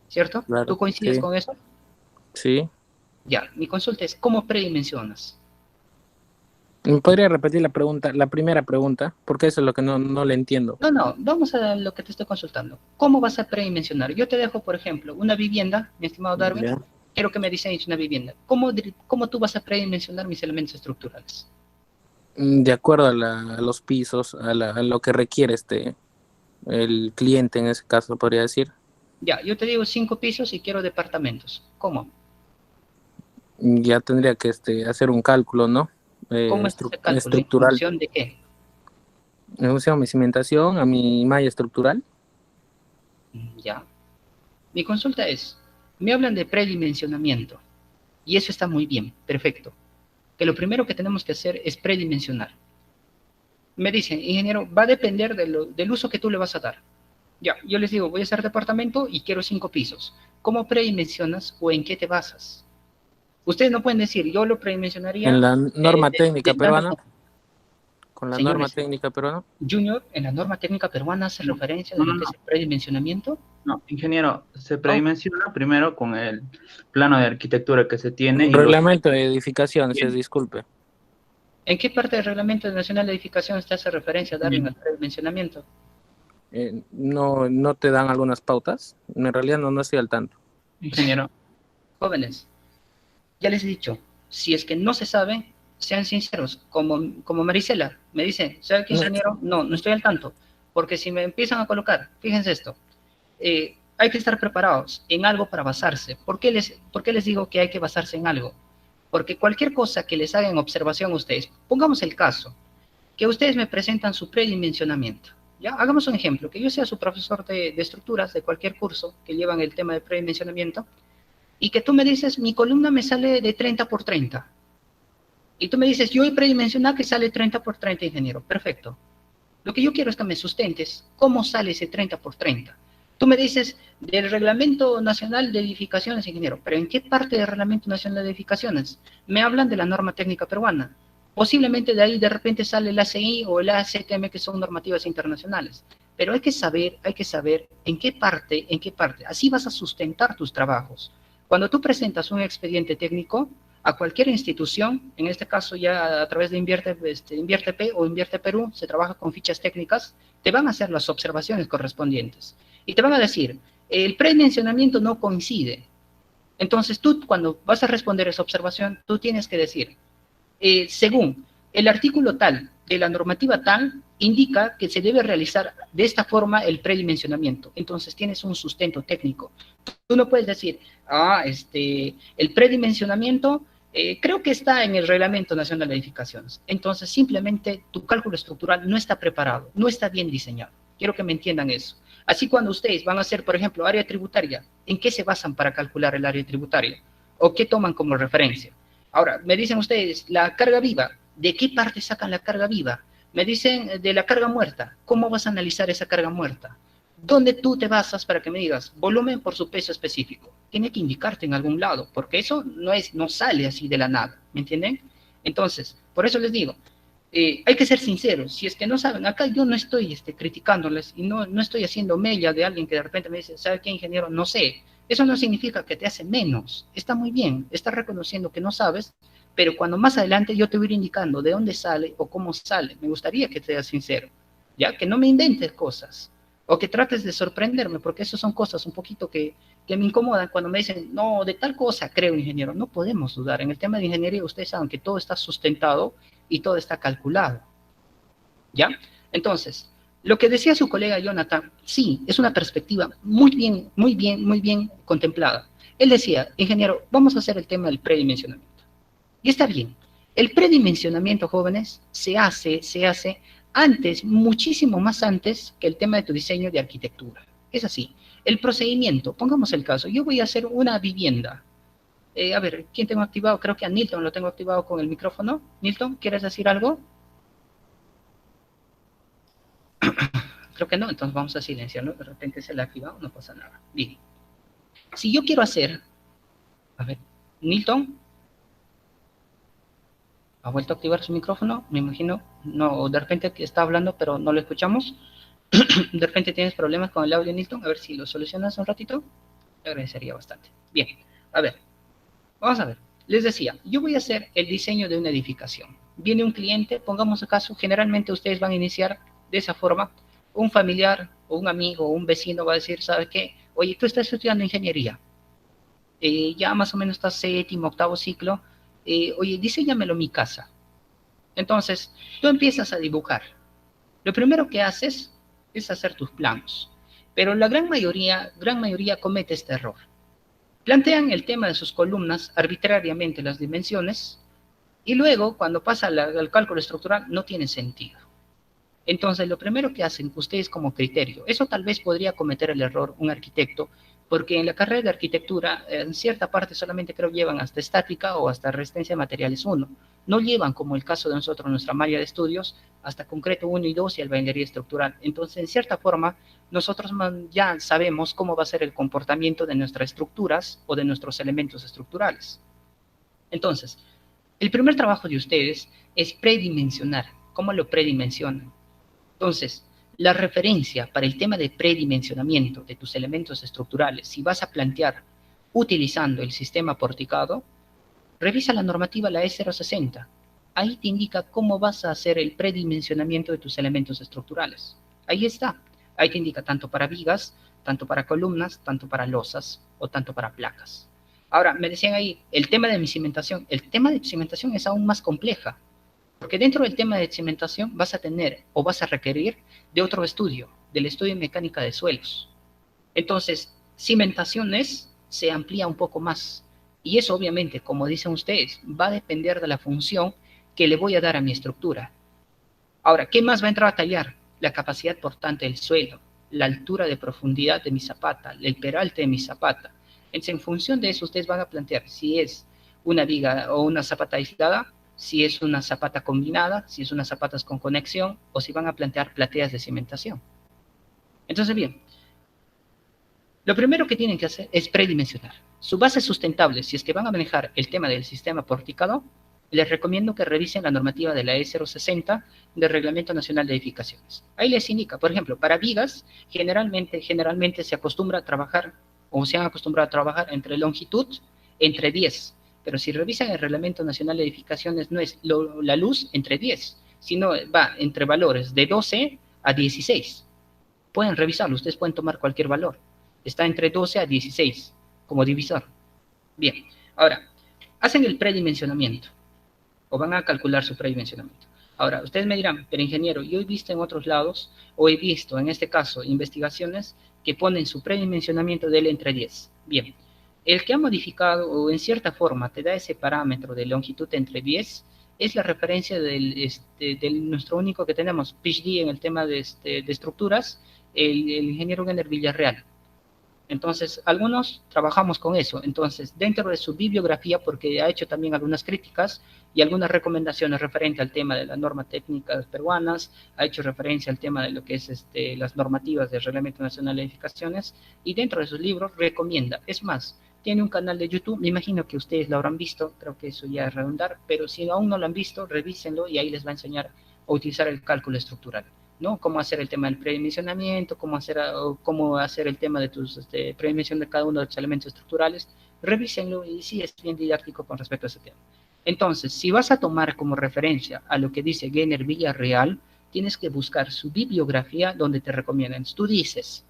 ¿cierto?
Claro,
¿Tú coincides
sí.
con eso?
Sí.
Ya, mi consulta es, ¿cómo predimensionas?
¿Me podría repetir la primera pregunta? Porque eso es lo que no le entiendo.
No, vamos a lo que te estoy consultando. ¿Cómo vas a predimensionar? Yo te dejo, por ejemplo, una vivienda, mi estimado Darwin.
Ya.
Quiero que me diseñes una vivienda. ¿Cómo tú vas a predimensionar mis elementos estructurales?
De acuerdo a los pisos, a lo que requiere el cliente en ese caso, podría decir.
Ya, yo te digo 5 pisos y quiero departamentos. ¿Cómo?
Ya tendría que hacer un cálculo, ¿no?
¿Cómo es ese cálculo?
Estructural.
¿En función de qué?
En función a mi cimentación, a mi malla estructural.
Ya. Mi consulta es, me hablan de predimensionamiento. Y eso está muy bien, perfecto. Que lo primero que tenemos que hacer es predimensionar. Me dicen, ingeniero, va a depender del uso que tú le vas a dar. Ya, yo les digo, voy a hacer departamento y quiero 5 pisos. ¿Cómo predimensionas o en qué te basas? Ustedes no pueden decir, yo lo predimensionaría...
En la norma técnica peruana. Con la
Señores,
norma técnica peruana.
Junior, ¿en la norma técnica peruana hace referencia de lo que es el predimensionamiento?
No, ingeniero, se predimensiona primero con el plano de arquitectura que se tiene.
Un reglamento de edificaciones, disculpe.
¿En qué parte del Reglamento Nacional de Edificaciones te hace referencia, Darwin, al predimensionamiento?
No te dan algunas pautas. En realidad no estoy al tanto.
Ingeniero.
Jóvenes, ya les he dicho, si es que no se sabe, sean sinceros, como Marisela me dice, ¿sabe qué, ingeniero? No estoy al tanto, porque si me empiezan a colocar, fíjense esto, hay que estar preparados en algo para basarse. ¿Por qué les digo que hay que basarse en algo? Porque cualquier cosa que les hagan observación a ustedes, pongamos el caso, que ustedes me presentan su predimensionamiento, ¿ya? Hagamos un ejemplo, que yo sea su profesor de estructuras de cualquier curso que llevan el tema de predimensionamiento, y que tú me dices, mi columna me sale de 30 por 30. Y tú me dices, yo he predimensionado que sale 30 por 30, ingeniero. Perfecto. Lo que yo quiero es que me sustentes cómo sale ese 30 por 30. Tú me dices, del Reglamento Nacional de Edificaciones, ingeniero. ¿Pero en qué parte del Reglamento Nacional de Edificaciones? Me hablan de la norma técnica peruana. Posiblemente de ahí de repente sale el ACI o el ACTM, que son normativas internacionales. Pero hay que saber en qué parte. Así vas a sustentar tus trabajos. Cuando tú presentas un expediente técnico a cualquier institución, en este caso ya a través de Invierte o Invierte Perú, se trabaja con fichas técnicas, te van a hacer las observaciones correspondientes. Y te van a decir, el predimensionamiento no coincide. Entonces tú, cuando vas a responder esa observación, tú tienes que decir, según el artículo tal de la normativa tal, indica que se debe realizar de esta forma el predimensionamiento. Entonces tienes un sustento técnico. Tú no puedes decir, el predimensionamiento creo que está en el Reglamento Nacional de Edificaciones. Entonces simplemente tu cálculo estructural no está preparado, no está bien diseñado. Quiero que me entiendan eso. Así cuando ustedes van a hacer, por ejemplo, área tributaria, ¿en qué se basan para calcular el área tributaria? ¿O qué toman como referencia? Ahora, me dicen ustedes, la carga viva, ¿de qué parte sacan la carga viva? Me dicen de la carga muerta. ¿Cómo vas a analizar esa carga muerta? ¿Dónde tú te basas para que me digas volumen por su peso específico? Tiene que indicarte en algún lado, porque eso no sale así de la nada, ¿me entienden? Entonces, por eso les digo, hay que ser sinceros. Si es que no saben, acá yo no estoy criticándoles y no estoy haciendo mella de alguien que de repente me dice, ¿sabe qué, ingeniero? No sé. Eso no significa que te hace menos. Está muy bien, estás reconociendo que no sabes, pero cuando más adelante yo te voy a ir indicando de dónde sale o cómo sale, me gustaría que seas sincero, ¿ya? Que no me inventes cosas o que trates de sorprenderme, porque eso son cosas un poquito que me incomodan cuando me dicen, no, de tal cosa creo, ingeniero. No podemos dudar. En el tema de ingeniería ustedes saben que todo está sustentado y todo está calculado, ¿ya? Entonces, lo que decía su colega Jonathan, sí, es una perspectiva muy bien contemplada. Él decía, ingeniero, vamos a hacer el tema del predimensionamiento. Y está bien. El predimensionamiento, jóvenes, se hace antes, muchísimo más antes que el tema de tu diseño de arquitectura. Es así. El procedimiento, pongamos el caso, yo voy a hacer una vivienda. A ver, ¿quién tengo activado? Creo que a Nilton lo tengo activado con el micrófono. Nilton, ¿quieres decir algo? Creo que no, entonces vamos a silenciarlo. De repente se le ha activado, no pasa nada. Bien. Si yo quiero hacer... A ver, Nilton... ¿Ha vuelto a activar su micrófono? Me imagino. No, de repente que está hablando, pero no lo escuchamos. De repente tienes problemas con el audio, Nilton. A ver si lo solucionas un ratito. Te agradecería bastante. Bien, a ver. Vamos a ver. Les decía, yo voy a hacer el diseño de una edificación. Viene un cliente, pongamos acaso, generalmente ustedes van a iniciar de esa forma. Un familiar, o un amigo, o un vecino va a decir, ¿sabe qué? Oye, tú estás estudiando ingeniería. Ya más o menos estás séptimo, octavo ciclo. Oye, diseñamelo mi casa. Entonces, tú empiezas a dibujar. Lo primero que haces es hacer tus planos. Pero la gran mayoría comete este error. Plantean el tema de sus columnas, arbitrariamente las dimensiones, y luego, cuando pasa al cálculo estructural, no tiene sentido. Entonces, lo primero que hacen ustedes como criterio, eso tal vez podría cometer el error un arquitecto, porque en la carrera de arquitectura, en cierta parte solamente creo llevan hasta estática o hasta resistencia de materiales 1. No llevan, como el caso de nosotros, nuestra malla de estudios, hasta concreto 1 y 2 y albañilería estructural. Entonces, en cierta forma, nosotros ya sabemos cómo va a ser el comportamiento de nuestras estructuras o de nuestros elementos estructurales. Entonces, el primer trabajo de ustedes es predimensionar. ¿Cómo lo predimensionan? Entonces, la referencia para el tema de predimensionamiento de tus elementos estructurales, si vas a plantear utilizando el sistema porticado, revisa la normativa, la E060. Ahí te indica cómo vas a hacer el predimensionamiento de tus elementos estructurales. Ahí está. Ahí te indica tanto para vigas, tanto para columnas, tanto para losas o tanto para placas. Ahora, me decían ahí, el tema de mi cimentación. El tema de cimentación es aún más compleja. Porque dentro del tema de cimentación vas a tener o vas a requerir de otro estudio, del estudio de mecánica de suelos. Entonces, cimentaciones se amplía un poco más. Y eso obviamente, como dicen ustedes, va a depender de la función que le voy a dar a mi estructura. Ahora, ¿qué más va a entrar a tallar? La capacidad portante del suelo, la altura de profundidad de mi zapata, el peralte de mi zapata. Entonces, en función de eso, ustedes van a plantear si es una viga o una zapata aislada, si es una zapata combinada, si es unas zapatas con conexión, o si van a plantear plateas de cimentación. Entonces, bien, lo primero que tienen que hacer es predimensionar. Su base sustentable, si es que van a manejar el tema del sistema porticado, les recomiendo que revisen la normativa de la E060 del Reglamento Nacional de Edificaciones. Ahí les indica, por ejemplo, para vigas, generalmente se acostumbra a trabajar, o se han acostumbrado a trabajar entre longitud, entre 10. Pero si revisan el Reglamento Nacional de Edificaciones, no es la luz entre 10, sino va entre valores de 12 a 16. Pueden revisarlo, ustedes pueden tomar cualquier valor. Está entre 12 a 16 como divisor. Bien, ahora, hacen el predimensionamiento. o van a calcular su predimensionamiento. Ahora, ustedes me dirán, pero ingeniero, yo he visto en otros lados, o he visto en este caso investigaciones que ponen su predimensionamiento del entre 10. Bien, el que ha modificado o en cierta forma te da ese parámetro de longitud entre 10 es la referencia del nuestro único que tenemos, PhD en el tema de estructuras, el ingeniero Genner Villarreal. Entonces, algunos trabajamos con eso. Entonces, dentro de su bibliografía, porque ha hecho también algunas críticas y algunas recomendaciones referente al tema de las normas técnicas peruanas, ha hecho referencia al tema de lo que es las normativas del Reglamento Nacional de Edificaciones, y dentro de sus libros recomienda. Es más, tiene un canal de YouTube, me imagino que ustedes lo habrán visto, creo que eso ya es redundar, pero si aún no lo han visto, revísenlo y ahí les va a enseñar a utilizar el cálculo estructural, ¿no? Cómo hacer el tema del predimensionamiento, cómo hacer el tema de tus predimensión de cada uno de los elementos estructurales. Revísenlo y sí es bien didáctico con respecto a ese tema. Entonces, si vas a tomar como referencia a lo que dice Genner Villarreal, tienes que buscar su bibliografía donde te recomiendan. Tú dices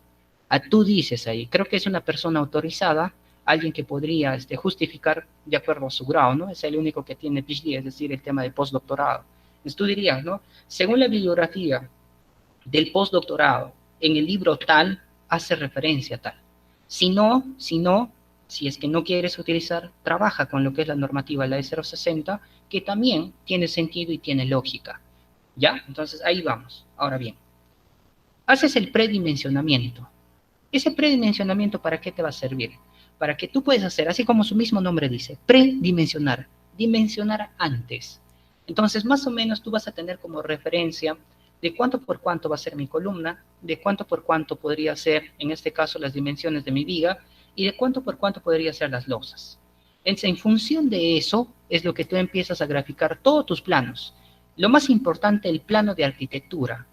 ahí, creo que es una persona autorizada, alguien que podría justificar de acuerdo a su grado, ¿no? Es el único que tiene PhD, es decir, el tema de postdoctorado. Entonces tú dirías, ¿no? Según la bibliografía del postdoctorado, en el libro tal, hace referencia a tal. Si es que no quieres utilizar, trabaja con lo que es la normativa, la E060, que también tiene sentido y tiene lógica. ¿Ya? Entonces ahí vamos. Ahora bien, haces el predimensionamiento. ¿Ese predimensionamiento para qué te va a servir? Para que tú puedas hacer, así como su mismo nombre dice, predimensionar, dimensionar antes. Entonces, más o menos tú vas a tener como referencia de cuánto por cuánto va a ser mi columna, de cuánto por cuánto podría ser, en este caso, las dimensiones de mi viga, y de cuánto por cuánto podría ser las losas. En función de eso, es lo que tú empiezas a graficar todos tus planos. Lo más importante, el plano de arquitectura.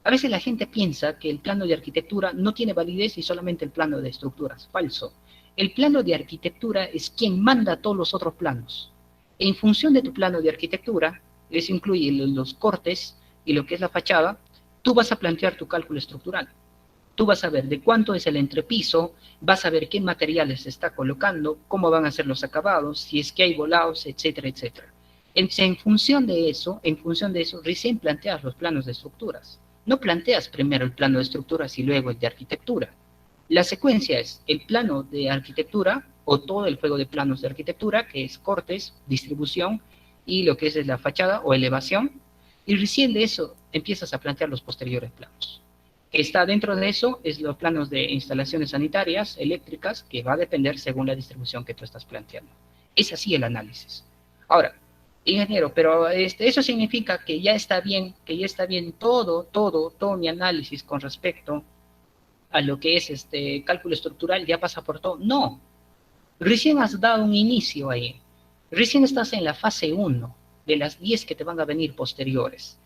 A veces la gente piensa que el plano de arquitectura no tiene validez y solamente el plano de estructuras. Falso. El plano de arquitectura es quien manda todos los otros planos. En función de tu plano de arquitectura, eso incluye los cortes y lo que es la fachada, tú vas a plantear tu cálculo estructural. Tú vas a ver de cuánto es el entrepiso, vas a ver qué materiales se está colocando, cómo van a ser los acabados, si es que hay volados, etcétera, etcétera. En función de eso, recién planteas los planos de estructuras. No planteas primero el plano de estructuras y luego el de arquitectura. La secuencia es el plano de arquitectura o todo el juego de planos de arquitectura, que es cortes, distribución y lo que es la fachada o elevación, y recién de eso empiezas a plantear los posteriores planos. Que está dentro de eso es los planos de instalaciones sanitarias, eléctricas, que va a depender según la distribución que tú estás planteando. Es así el análisis. Ahora, ingeniero, pero eso significa que ya está bien todo mi análisis con respecto a lo que es cálculo estructural, ya pasa por todo. No, recién has dado un inicio ahí. Recién estás en la fase 1 de las 10 que te van a venir posteriores.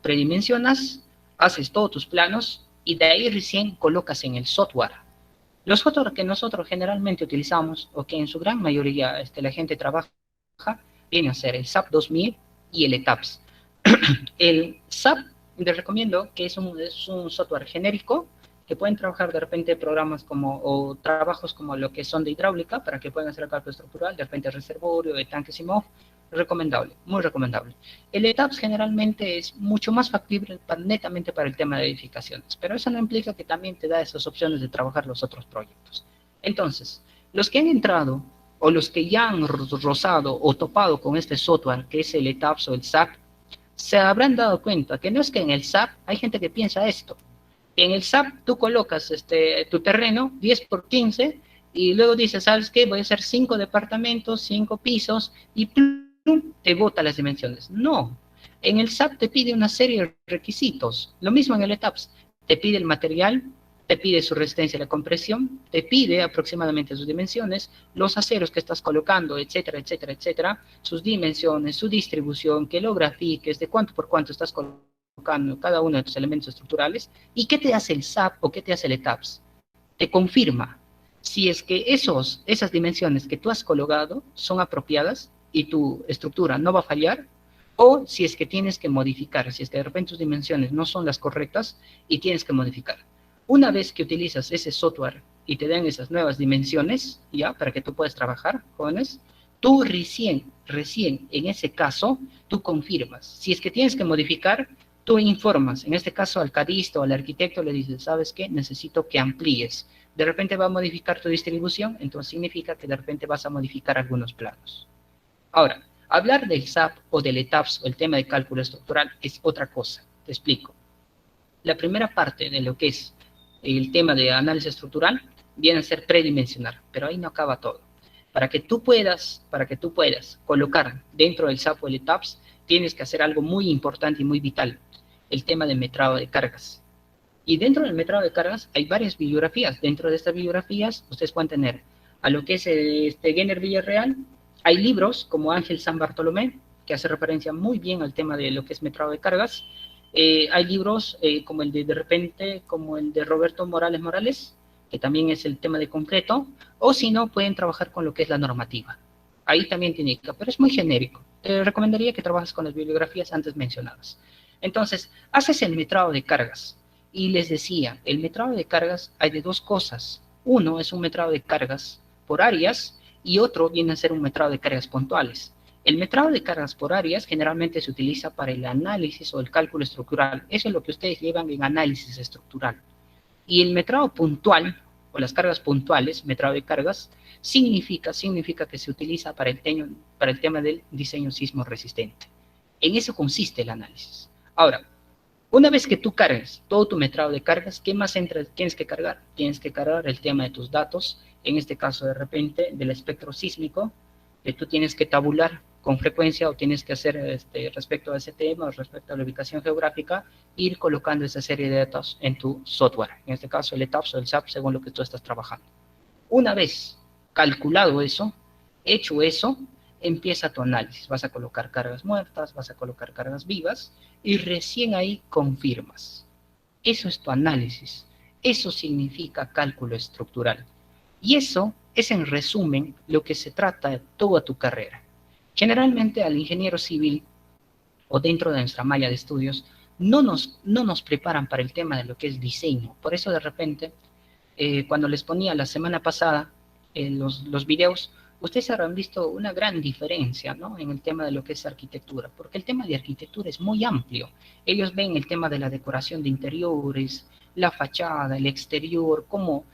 Predimensionas, haces todos tus planos y de ahí recién colocas en el software. Los software que nosotros generalmente utilizamos o que en su gran mayoría la gente trabaja, viene a ser el SAP 2000 y el ETAPS. El SAP, les recomiendo que es un software genérico que pueden trabajar de repente programas o trabajos como lo que son de hidráulica para que puedan hacer el cálculo estructural, de repente reservorio, de tanques y MOF, recomendable, muy recomendable. El ETAPS generalmente es mucho más factible netamente para el tema de edificaciones, pero eso no implica que también te da esas opciones de trabajar los otros proyectos. Entonces, los que han entrado o los que ya han rozado o topado con este software que es el ETAPS o el SAP, se habrán dado cuenta que no es que en el SAP hay gente que piensa esto. En el SAP tú colocas tu terreno 10 por 15 y luego dices, ¿sabes qué? Voy a hacer 5 departamentos, 5 pisos y plum, te bota las dimensiones. No, en el SAP te pide una serie de requisitos. Lo mismo en el ETAPS. Te pide el material, te pide su resistencia a la compresión, te pide aproximadamente sus dimensiones, los aceros que estás colocando, etcétera, etcétera, etcétera, sus dimensiones, su distribución, que lo grafiques, de cuánto por cuánto estás colocando cada uno de tus elementos estructurales. ¿Y qué te hace el SAP o qué te hace el ETAPS? Te confirma si es que esas dimensiones que tú has colocado son apropiadas y tu estructura no va a fallar, o si es que tienes que modificar, si es que de repente tus dimensiones no son las correctas y tienes que modificar. Una vez que utilizas ese software y te den esas nuevas dimensiones, ya, para que tú puedas trabajar, jóvenes, Tú recién en ese caso, tú confirmas. Si es que tienes que modificar, tú informas. En este caso al cadista o al arquitecto le dices, ¿sabes qué? Necesito que amplíes. De repente va a modificar tu distribución, entonces significa que de repente vas a modificar algunos planos. Ahora, hablar del SAP o del ETAPS o el tema de cálculo estructural es otra cosa. Te explico. La primera parte de lo que es el tema de análisis estructural viene a ser predimensionar, pero ahí no acaba todo. Para que tú puedas colocar dentro del SAP o el ETAPS, tienes que hacer algo muy importante y muy vital, el tema del metrado de cargas. Y dentro del metrado de cargas hay varias bibliografías. Dentro de estas bibliografías, ustedes pueden tener a lo que es Genner Villarreal. Hay libros como Ángel San Bartolomé, que hace referencia muy bien al tema de lo que es metrado de cargas. Hay libros como el de repente, como el de Roberto Morales, que también es el tema de concreto, o si no, pueden trabajar con lo que es la normativa. Ahí también tiene que, pero es muy genérico. Te recomendaría que trabajes con las bibliografías antes mencionadas. Entonces, haces el metrado de cargas. Y les decía, el metrado de cargas hay de dos cosas. Uno es un metrado de cargas por áreas y otro viene a ser un metrado de cargas puntuales. El metrado de cargas por áreas generalmente se utiliza para el análisis o el cálculo estructural. Eso es lo que ustedes llevan en análisis estructural. Y el metrado puntual, o las cargas puntuales, metrado de cargas, significa que se utiliza para el tema del diseño sismo resistente. En eso consiste el análisis. Ahora, una vez que tú cargues todo tu metrado de cargas, ¿qué más tienes que cargar? Tienes que cargar el tema de tus datos, en este caso de repente del espectro sísmico, que tú tienes que tabular con frecuencia o tienes que hacer respecto a ese tema o respecto a la ubicación geográfica, ir colocando esa serie de datos en tu software, en este caso el ETAPS o el SAP según lo que tú estás trabajando. Una vez calculado eso, hecho eso, empieza tu análisis. Vas a colocar cargas muertas, vas a colocar cargas vivas y recién ahí confirmas. Eso es tu análisis. Eso significa cálculo estructural. Y eso es en resumen lo que se trata de toda tu carrera. Generalmente al ingeniero civil o dentro de nuestra malla de estudios no nos preparan para el tema de lo que es diseño. Por eso de repente, cuando les ponía la semana pasada los videos, ustedes habrán visto una gran diferencia, ¿no?, en el tema de lo que es arquitectura, porque el tema de arquitectura es muy amplio. Ellos ven el tema de la decoración de interiores, la fachada, el exterior, cómo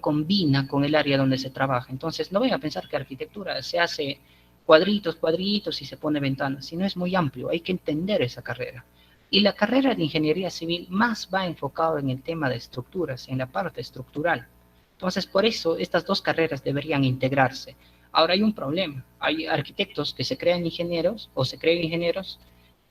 combina con el área donde se trabaja. Entonces, no vayan a pensar que arquitectura se hace cuadritos y se pone ventanas, sino es muy amplio, hay que entender esa carrera. Y la carrera de ingeniería civil más va enfocado en el tema de estructuras, en la parte estructural. Entonces, por eso estas dos carreras deberían integrarse. Ahora hay un problema, hay arquitectos que se creen ingenieros o se creen ingenieros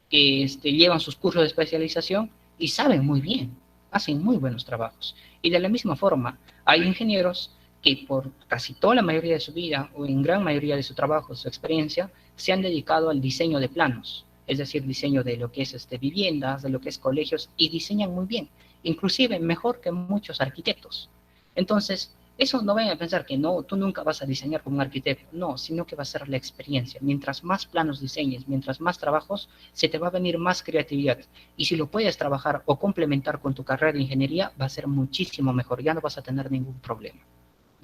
que llevan sus cursos de especialización y saben muy bien, hacen muy buenos trabajos. Y de la misma forma, hay ingenieros que por casi toda la mayoría de su vida o en gran mayoría de su trabajo, su experiencia, se han dedicado al diseño de planos, es decir, diseño de lo que es viviendas, de lo que es colegios, y diseñan muy bien, inclusive mejor que muchos arquitectos. Entonces, eso no vayan a pensar que no, tú nunca vas a diseñar como un arquitecto, no, sino que va a ser la experiencia. Mientras más planos diseñes, mientras más trabajos, se te va a venir más creatividad. Y si lo puedes trabajar o complementar con tu carrera de ingeniería, va a ser muchísimo mejor, ya no vas a tener ningún problema.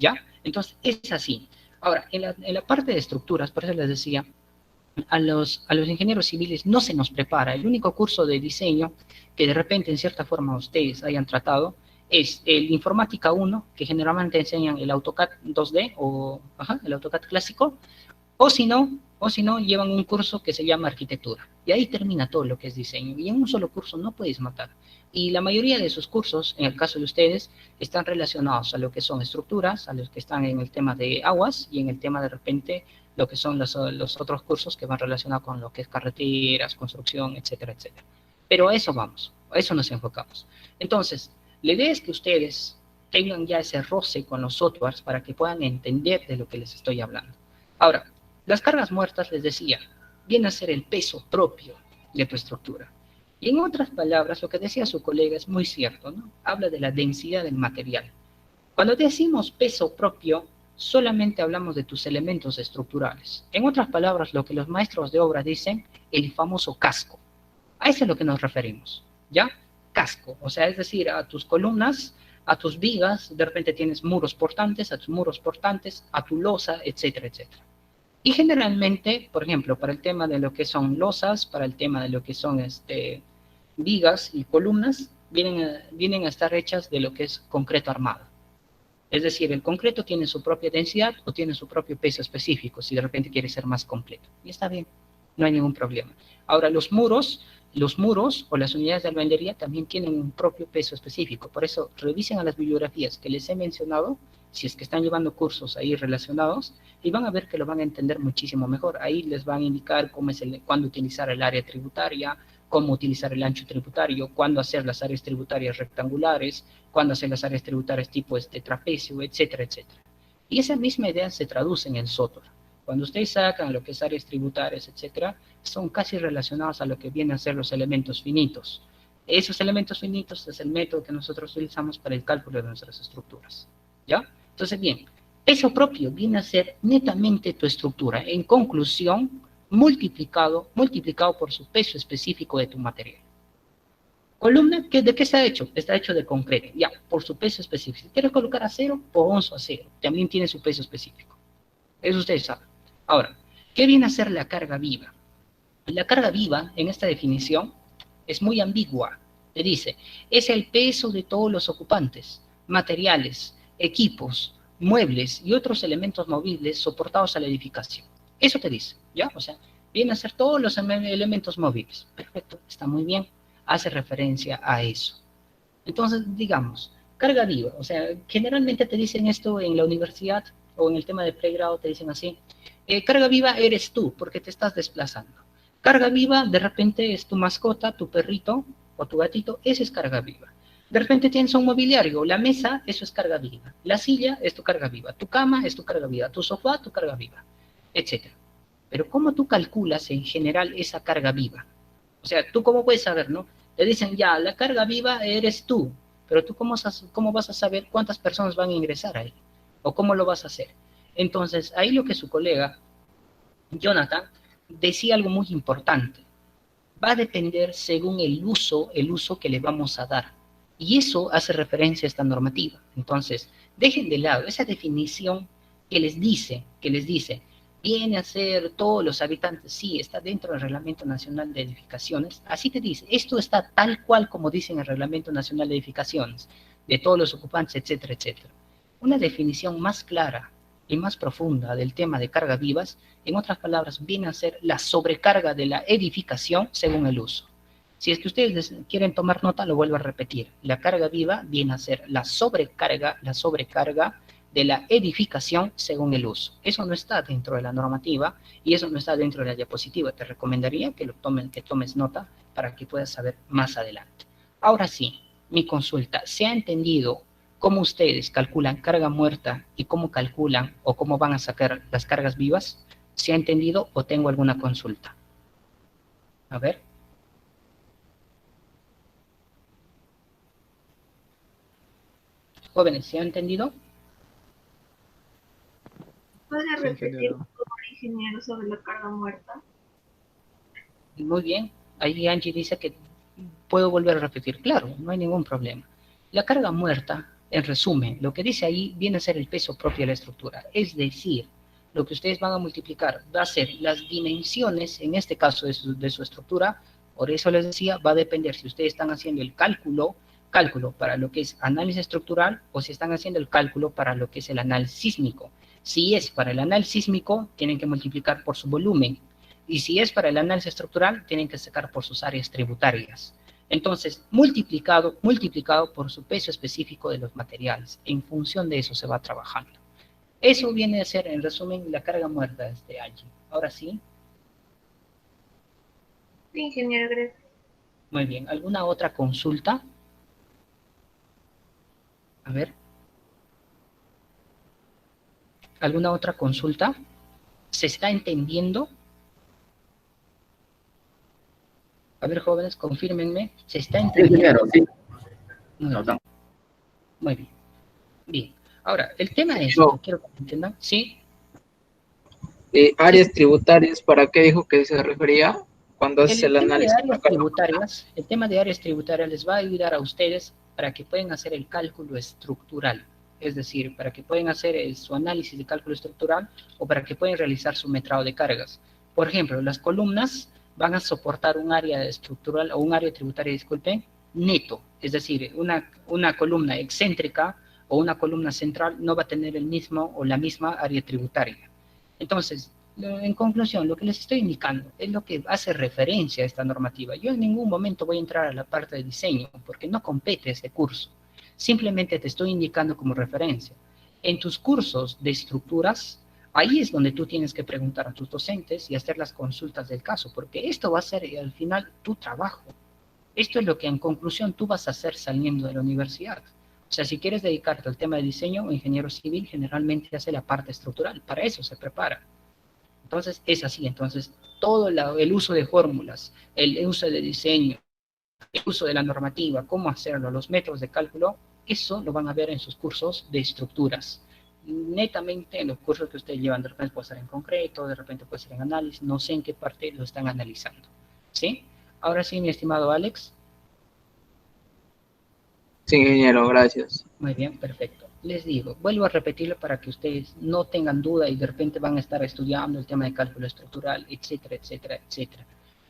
¿Ya? Entonces, es así. Ahora, en la parte de estructuras, por eso les decía, a los ingenieros civiles no se nos prepara. El único curso de diseño que de repente, en cierta forma, ustedes hayan tratado es el Informática 1, que generalmente enseñan el AutoCAD 2D o el AutoCAD clásico, o si no, llevan un curso que se llama Arquitectura. Y ahí termina todo lo que es diseño. Y en un solo curso no puedes matar. Y la mayoría de esos cursos, en el caso de ustedes, están relacionados a lo que son estructuras, a los que están en el tema de aguas y en el tema de repente lo que son los otros cursos que van relacionados con lo que es carreteras, construcción, etcétera, etcétera. Pero a eso vamos, a eso nos enfocamos. Entonces, la idea es que ustedes tengan ya ese roce con los softwares para que puedan entender de lo que les estoy hablando. Ahora, las cargas muertas, les decía, viene a ser el peso propio de tu estructura. Y en otras palabras, lo que decía su colega es muy cierto, ¿no? Habla de la densidad del material. Cuando decimos peso propio, solamente hablamos de tus elementos estructurales. En otras palabras, lo que los maestros de obra dicen, el famoso casco. A eso es lo que nos referimos, ¿ya? Casco, o sea, es decir, a tus columnas, a tus vigas, de repente tienes muros portantes, a tus muros portantes, a tu losa, etcétera, etcétera. Y generalmente, por ejemplo, para el tema de lo que son losas, para el tema de lo que son vigas y columnas, vienen a estar hechas de lo que es concreto armado. Es decir, el concreto tiene su propia densidad o tiene su propio peso específico, si de repente quiere ser más completo. Y está bien, no hay ningún problema. Ahora, los muros o las unidades de albañilería también tienen un propio peso específico. Por eso, revisen a las bibliografías que les he mencionado, si es que están llevando cursos ahí relacionados, y van a ver que lo van a entender muchísimo mejor. Ahí les van a indicar cuándo utilizar el área tributaria, cómo utilizar el ancho tributario, cuándo hacer las áreas tributarias rectangulares, cuándo hacer las áreas tributarias tipo trapecio, etcétera, etcétera. Y esa misma idea se traduce en el software. Cuando ustedes sacan lo que es áreas tributarias, etcétera, son casi relacionados a lo que vienen a ser los elementos finitos. Esos elementos finitos es el método que nosotros utilizamos para el cálculo de nuestras estructuras. ¿Ya? Entonces, bien, peso propio viene a ser netamente tu estructura. En conclusión, multiplicado por su peso específico de tu material. Columna, ¿de qué está hecho? Está hecho de concreto, ya, por su peso específico. Si quieres colocar acero, ponzo acero, también tiene su peso específico. Eso ustedes saben. Ahora, ¿qué viene a ser la carga viva? La carga viva, en esta definición, es muy ambigua. Te dice, es el peso de todos los ocupantes, materiales, equipos, muebles y otros elementos movibles soportados a la edificación. Eso te dice, ¿ya? O sea, viene a ser todos los elementos móviles. Perfecto, está muy bien. Hace referencia a eso. Entonces, digamos, carga viva. O sea, generalmente te dicen esto en la universidad o en el tema de pregrado, te dicen así. Carga viva eres tú, porque te estás desplazando. Carga viva, de repente, es tu mascota, tu perrito o tu gatito. Esa es carga viva. De repente tienes un mobiliario. La mesa, eso es carga viva. La silla es tu carga viva. Tu cama es tu carga viva. Tu sofá, tu carga viva, etcétera. Pero ¿cómo tú calculas en general esa carga viva? O sea, ¿tú cómo puedes saber, no? Te dicen, ya, la carga viva eres tú, pero ¿tú cómo vas a saber cuántas personas van a ingresar ahí? ¿O cómo lo vas a hacer? Entonces, ahí lo que su colega, Jonathan, decía algo muy importante. Va a depender según el uso que le vamos a dar. Y eso hace referencia a esta normativa. Entonces, dejen de lado esa definición que les dice, viene a ser todos los habitantes, sí, está dentro del Reglamento Nacional de Edificaciones, así te dice, esto está tal cual como dice en el Reglamento Nacional de Edificaciones, de todos los ocupantes, etcétera, etcétera. Una definición más clara y más profunda del tema de cargas vivas, en otras palabras, viene a ser la sobrecarga de la edificación según el uso. Si es que ustedes quieren tomar nota, lo vuelvo a repetir, la carga viva viene a ser la sobrecarga de la edificación según el uso. Eso no está dentro de la normativa y eso no está dentro de la diapositiva. Te recomendaría que tomes nota para que puedas saber más adelante. Ahora sí, mi consulta, ¿se ha entendido cómo ustedes calculan carga muerta y cómo calculan o cómo van a sacar las cargas vivas? ¿Se ha entendido o tengo alguna consulta? A ver. Jóvenes, ¿se ha entendido?
¿Podría repetir, por favor, ingeniero, sobre la carga muerta?
Muy bien. Ahí Angie dice que puedo volver a repetir. Claro, no hay ningún problema. La carga muerta, en resumen, lo que dice ahí viene a ser el peso propio de la estructura. Es decir, lo que ustedes van a multiplicar va a ser las dimensiones, en este caso de su estructura. Por eso les decía, va a depender si ustedes están haciendo el cálculo para lo que es análisis estructural o si están haciendo el cálculo para lo que es el análisis sísmico. Si es para el análisis sísmico, tienen que multiplicar por su volumen. Y si es para el análisis estructural, tienen que sacar por sus áreas tributarias. Entonces, multiplicado por su peso específico de los materiales. En función de eso se va trabajando. Eso viene a ser, en resumen, la carga muerta de este Angie. Ahora sí.
Sí, ingeniero, gracias.
Muy bien. ¿Alguna otra consulta? A ver. ¿Alguna otra consulta? ¿Se está entendiendo? A ver, jóvenes, confírmenme. ¿Se está entendiendo?
Sí.
Muy bien. Bien. Ahora, el tema es, quiero que entiendan, ¿sí?
Áreas tributarias, ¿para qué dijo que se refería cuando hace el análisis?
El tema de áreas tributarias les va a ayudar a ustedes para que puedan hacer el cálculo estructural. es decir, para que puedan hacer su análisis de cálculo estructural o para que puedan realizar su metrado de cargas. Por ejemplo, las columnas van a soportar un área estructural o un área tributaria, disculpen, neto, es decir, una columna excéntrica o una columna central no va a tener el mismo o la misma área tributaria. Entonces, en conclusión, lo que les estoy indicando es lo que hace referencia a esta normativa. Yo en ningún momento voy a entrar a la parte de diseño porque no compete ese curso. Simplemente te estoy indicando como referencia. En tus cursos de estructuras, ahí es donde tú tienes que preguntar a tus docentes y hacer las consultas del caso, porque esto va a ser al final tu trabajo. Esto es lo que en conclusión tú vas a hacer saliendo de la universidad. O sea, si quieres dedicarte al tema de diseño, un ingeniero civil generalmente hace la parte estructural, para eso se prepara. Entonces, es así. Entonces, todo el uso de fórmulas, el uso de diseño, el uso de la normativa, cómo hacerlo, los métodos de cálculo, eso lo van a ver en sus cursos de estructuras. Netamente en los cursos que ustedes llevan, de repente puede ser en concreto, de repente puede ser en análisis, no sé en qué parte lo están analizando. ¿Sí? Ahora sí, mi estimado Alex.
Sí, ingeniero, gracias.
Muy bien, perfecto. Les digo, vuelvo a repetirlo para que ustedes no tengan duda y de repente van a estar estudiando el tema de cálculo estructural, etcétera, etcétera, etcétera.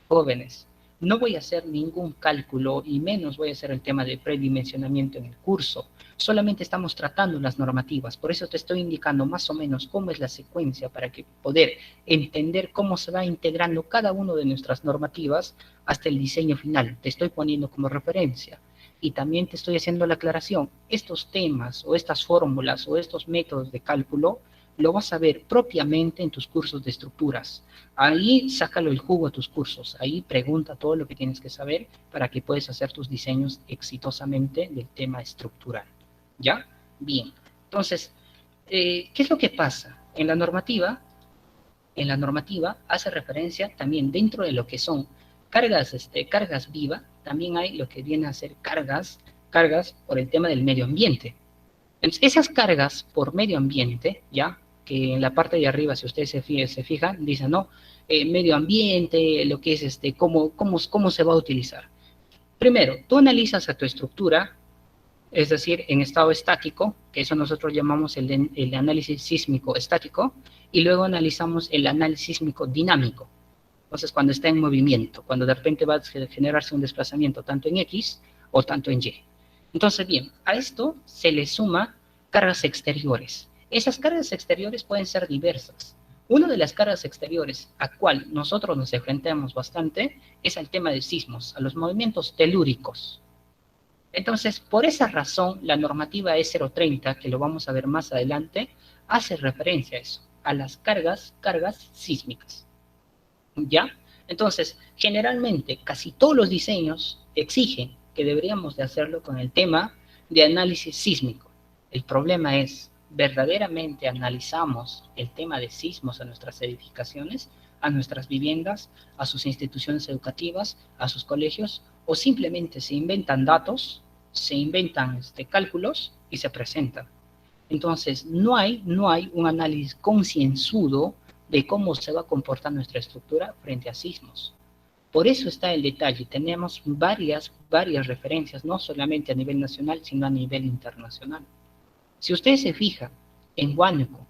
Jóvenes, no voy a hacer ningún cálculo y menos voy a hacer el tema de predimensionamiento en el curso. Solamente estamos tratando las normativas, por eso te estoy indicando más o menos cómo es la secuencia para que poder entender cómo se va integrando cada una de nuestras normativas hasta el diseño final. Te estoy poniendo como referencia. Y también te estoy haciendo la aclaración, estos temas o estas fórmulas o estos métodos de cálculo lo vas a ver propiamente en tus cursos de estructuras. Ahí sácalo el jugo a tus cursos, ahí pregunta todo lo que tienes que saber para que puedas hacer tus diseños exitosamente del tema estructural. ¿Ya? Bien. Entonces, ¿qué es lo que pasa? En la normativa hace referencia también dentro de lo que son cargas viva, también hay lo que viene a ser cargas por el tema del medio ambiente. Entonces, esas cargas por medio ambiente, ya, que en la parte de arriba, si ustedes se fijan, dicen, no, medio ambiente, lo que es cómo se va a utilizar. Primero, tú analizas a tu estructura, es decir, en estado estático, que eso nosotros llamamos el análisis sísmico estático, y luego analizamos el análisis sísmico dinámico. Entonces, cuando está en movimiento, cuando de repente va a generarse un desplazamiento tanto en X o tanto en Y. Entonces, bien, a esto se le suma cargas exteriores. Esas cargas exteriores pueden ser diversas. Una de las cargas exteriores a cual nosotros nos enfrentamos bastante es al tema de sismos, a los movimientos telúricos. Entonces, por esa razón, la normativa E030, que lo vamos a ver más adelante, hace referencia a eso, a las cargas sísmicas. ¿Ya? Entonces, generalmente, casi todos los diseños exigen que deberíamos de hacerlo con el tema de análisis sísmico. El problema es, ¿verdaderamente analizamos el tema de sismos a nuestras edificaciones, a nuestras viviendas, a sus instituciones educativas, a sus colegios, o simplemente se inventan datos, se inventan cálculos y se presentan? Entonces, no hay un análisis concienzudo de cómo se va a comportar nuestra estructura frente a sismos. Por eso está el detalle. Tenemos varias referencias, no solamente a nivel nacional, sino a nivel internacional. Si usted se fija en Huánuco,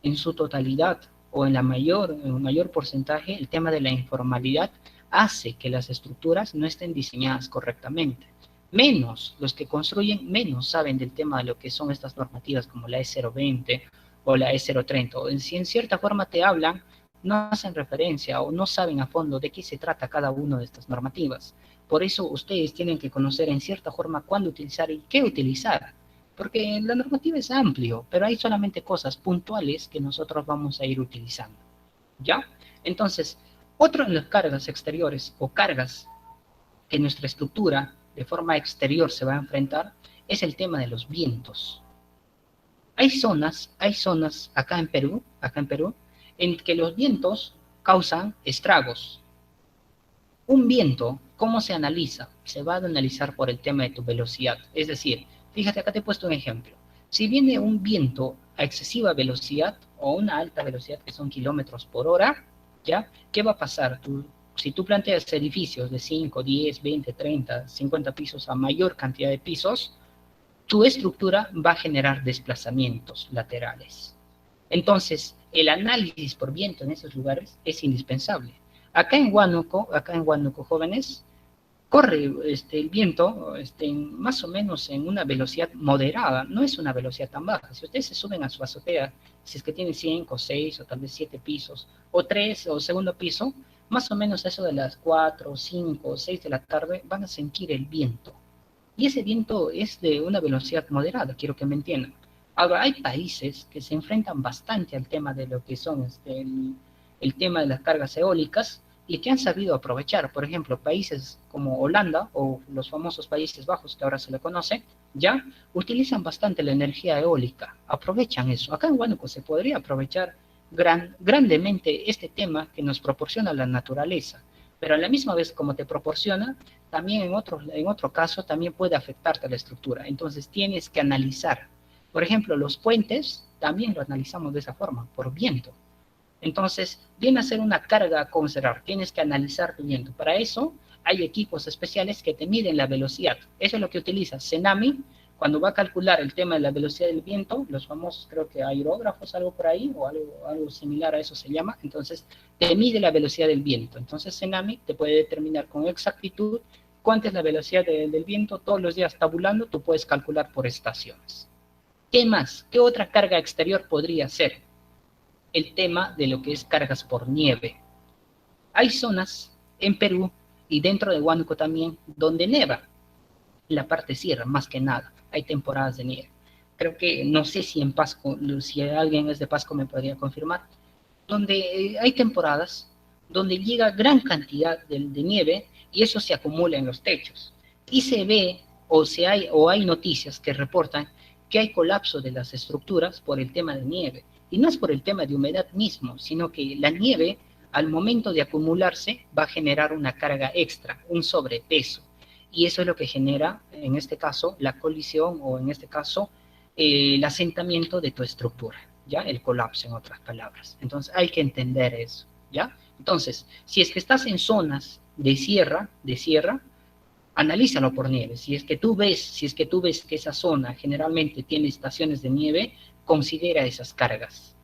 en su totalidad, o en un mayor porcentaje, el tema de la informalidad hace que las estructuras no estén diseñadas correctamente. Menos, los que construyen, menos saben del tema de lo que son estas normativas como la E020, o la E030, o si en cierta forma te hablan, no hacen referencia o no saben a fondo de qué se trata cada una de estas normativas. Por eso ustedes tienen que conocer en cierta forma cuándo utilizar y qué utilizar, porque la normativa es amplio, pero hay solamente cosas puntuales que nosotros vamos a ir utilizando. ¿Ya? Entonces, otra de las cargas exteriores o cargas que nuestra estructura de forma exterior se va a enfrentar es el tema de los vientos. Hay zonas acá en Perú, en que los vientos causan estragos. Un viento, ¿cómo se analiza? Se va a analizar por el tema de tu velocidad. Es decir, fíjate, acá te he puesto un ejemplo. Si viene un viento a excesiva velocidad o una alta velocidad, que son kilómetros por hora, ¿ya? ¿Qué va a pasar? Si tú planteas edificios de 5, 10, 20, 30, 50 pisos a mayor cantidad de pisos, tu estructura va a generar desplazamientos laterales. Entonces, el análisis por viento en esos lugares es indispensable. Acá en Huánuco, jóvenes, corre el viento más o menos en una velocidad moderada, no es una velocidad tan baja. Si ustedes se suben a su azotea, si es que tienen 5, 6 o tal vez 7 pisos, o 3 o segundo piso, más o menos eso de las 4, 5, 6 de la tarde van a sentir el viento. Y ese viento es de una velocidad moderada, quiero que me entiendan. Ahora, hay países que se enfrentan bastante al tema de lo que son el tema de las cargas eólicas, y que han sabido aprovechar. Por ejemplo, países como Holanda o los famosos Países Bajos, que ahora se le conoce, ya utilizan bastante la energía eólica, aprovechan eso. Acá en Huánuco se podría aprovechar grandemente este tema que nos proporciona la naturaleza, pero a la misma vez como te proporciona, también en otro caso también puede afectarte la estructura. Entonces tienes que analizar. Por ejemplo, los puentes también lo analizamos de esa forma, por viento. Entonces, viene a ser una carga a considerar, tienes que analizar tu viento. Para eso, hay equipos especiales que te miden la velocidad. Eso es lo que utiliza Cenami cuando va a calcular el tema de la velocidad del viento, los famosos, creo que aerógrafos, algo por ahí, o algo similar a eso se llama. Entonces, te mide la velocidad del viento. Entonces, Cenami te puede determinar con exactitud cuánta es la velocidad del viento. Todos los días tabulando, tú puedes calcular por estaciones. ¿Qué más? ¿Qué otra carga exterior podría ser? El tema de lo que es cargas por nieve. Hay zonas en Perú y dentro de Huánuco también donde neva. La parte sierra, más que nada. Hay temporadas de nieve. Creo que, no sé si en Pasco, si alguien es de Pasco me podría confirmar, donde hay temporadas donde llega gran cantidad de nieve y eso se acumula en los techos. Y se ve, o hay noticias que reportan que hay colapso de las estructuras por el tema de nieve. Y no es por el tema de humedad mismo, sino que la nieve, al momento de acumularse, va a generar una carga extra, un sobrepeso. Y eso es lo que genera, en este caso, la colisión o en este caso, el asentamiento de tu estructura, ¿ya? El colapso, en otras palabras. Entonces, hay que entender eso, ¿ya? Entonces, si es que estás en zonas de sierra, analízalo por nieve. Si es que tú ves que esa zona generalmente tiene estaciones de nieve, considera esas cargas.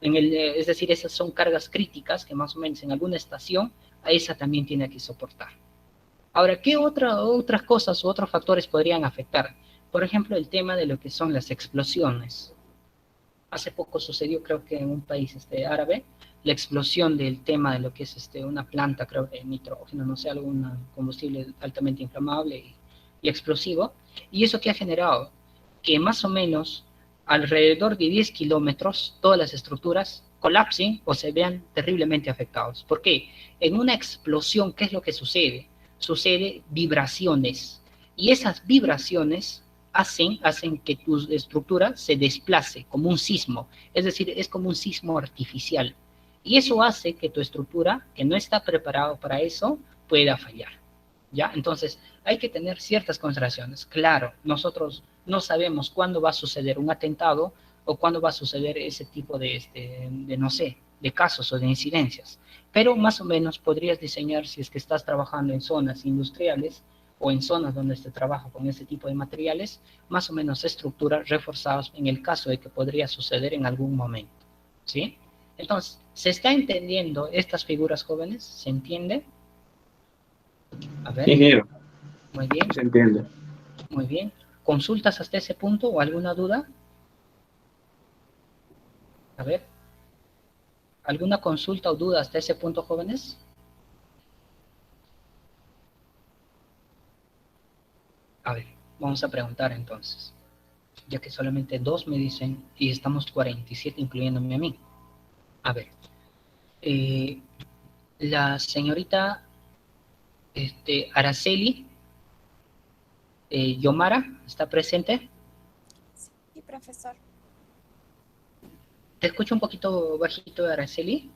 Es decir, esas son cargas críticas que más o menos en alguna estación a esa también tiene que soportar. Ahora, ¿qué otras cosas o otros factores podrían afectar? Por ejemplo, el tema de lo que son las explosiones. Hace poco sucedió, creo que en un país árabe, la explosión del tema de lo que es una planta, creo, de nitrógeno, no sé, algún combustible altamente inflamable y explosivo. ¿Y eso qué ha generado? Que más o menos alrededor de 10 kilómetros todas las estructuras colapsen o se vean terriblemente afectados. ¿Por qué? En una explosión, ¿qué es lo que sucede? Sucede vibraciones. Y esas vibraciones hacen que tu estructura se desplace como un sismo. Es decir, es como un sismo artificial. Y eso hace que tu estructura, que no está preparada para eso, pueda fallar. ¿Ya? Entonces, hay que tener ciertas consideraciones. Claro, nosotros no sabemos cuándo va a suceder un atentado o cuándo va a suceder ese tipo de casos o de incidencias. Pero más o menos podrías diseñar, si es que estás trabajando en zonas industriales o en zonas donde se trabaja con ese tipo de materiales, más o menos estructuras reforzadas en el caso de que podría suceder en algún momento. ¿Sí? Entonces, ¿se está entendiendo estas figuras, jóvenes? ¿Se entiende? A ver.
Ingeniero.
Muy bien.
Se entiende.
Muy bien. ¿Consultas hasta ese punto o alguna duda? A ver. ¿Alguna consulta o duda hasta ese punto, jóvenes? A ver, vamos a preguntar entonces. Ya que solamente 2 me dicen y estamos 47 incluyéndome a mí. A ver. La señorita Araceli Yomara, ¿está presente?
Sí, profesor.
Te escucho un poquito bajito, Araceli.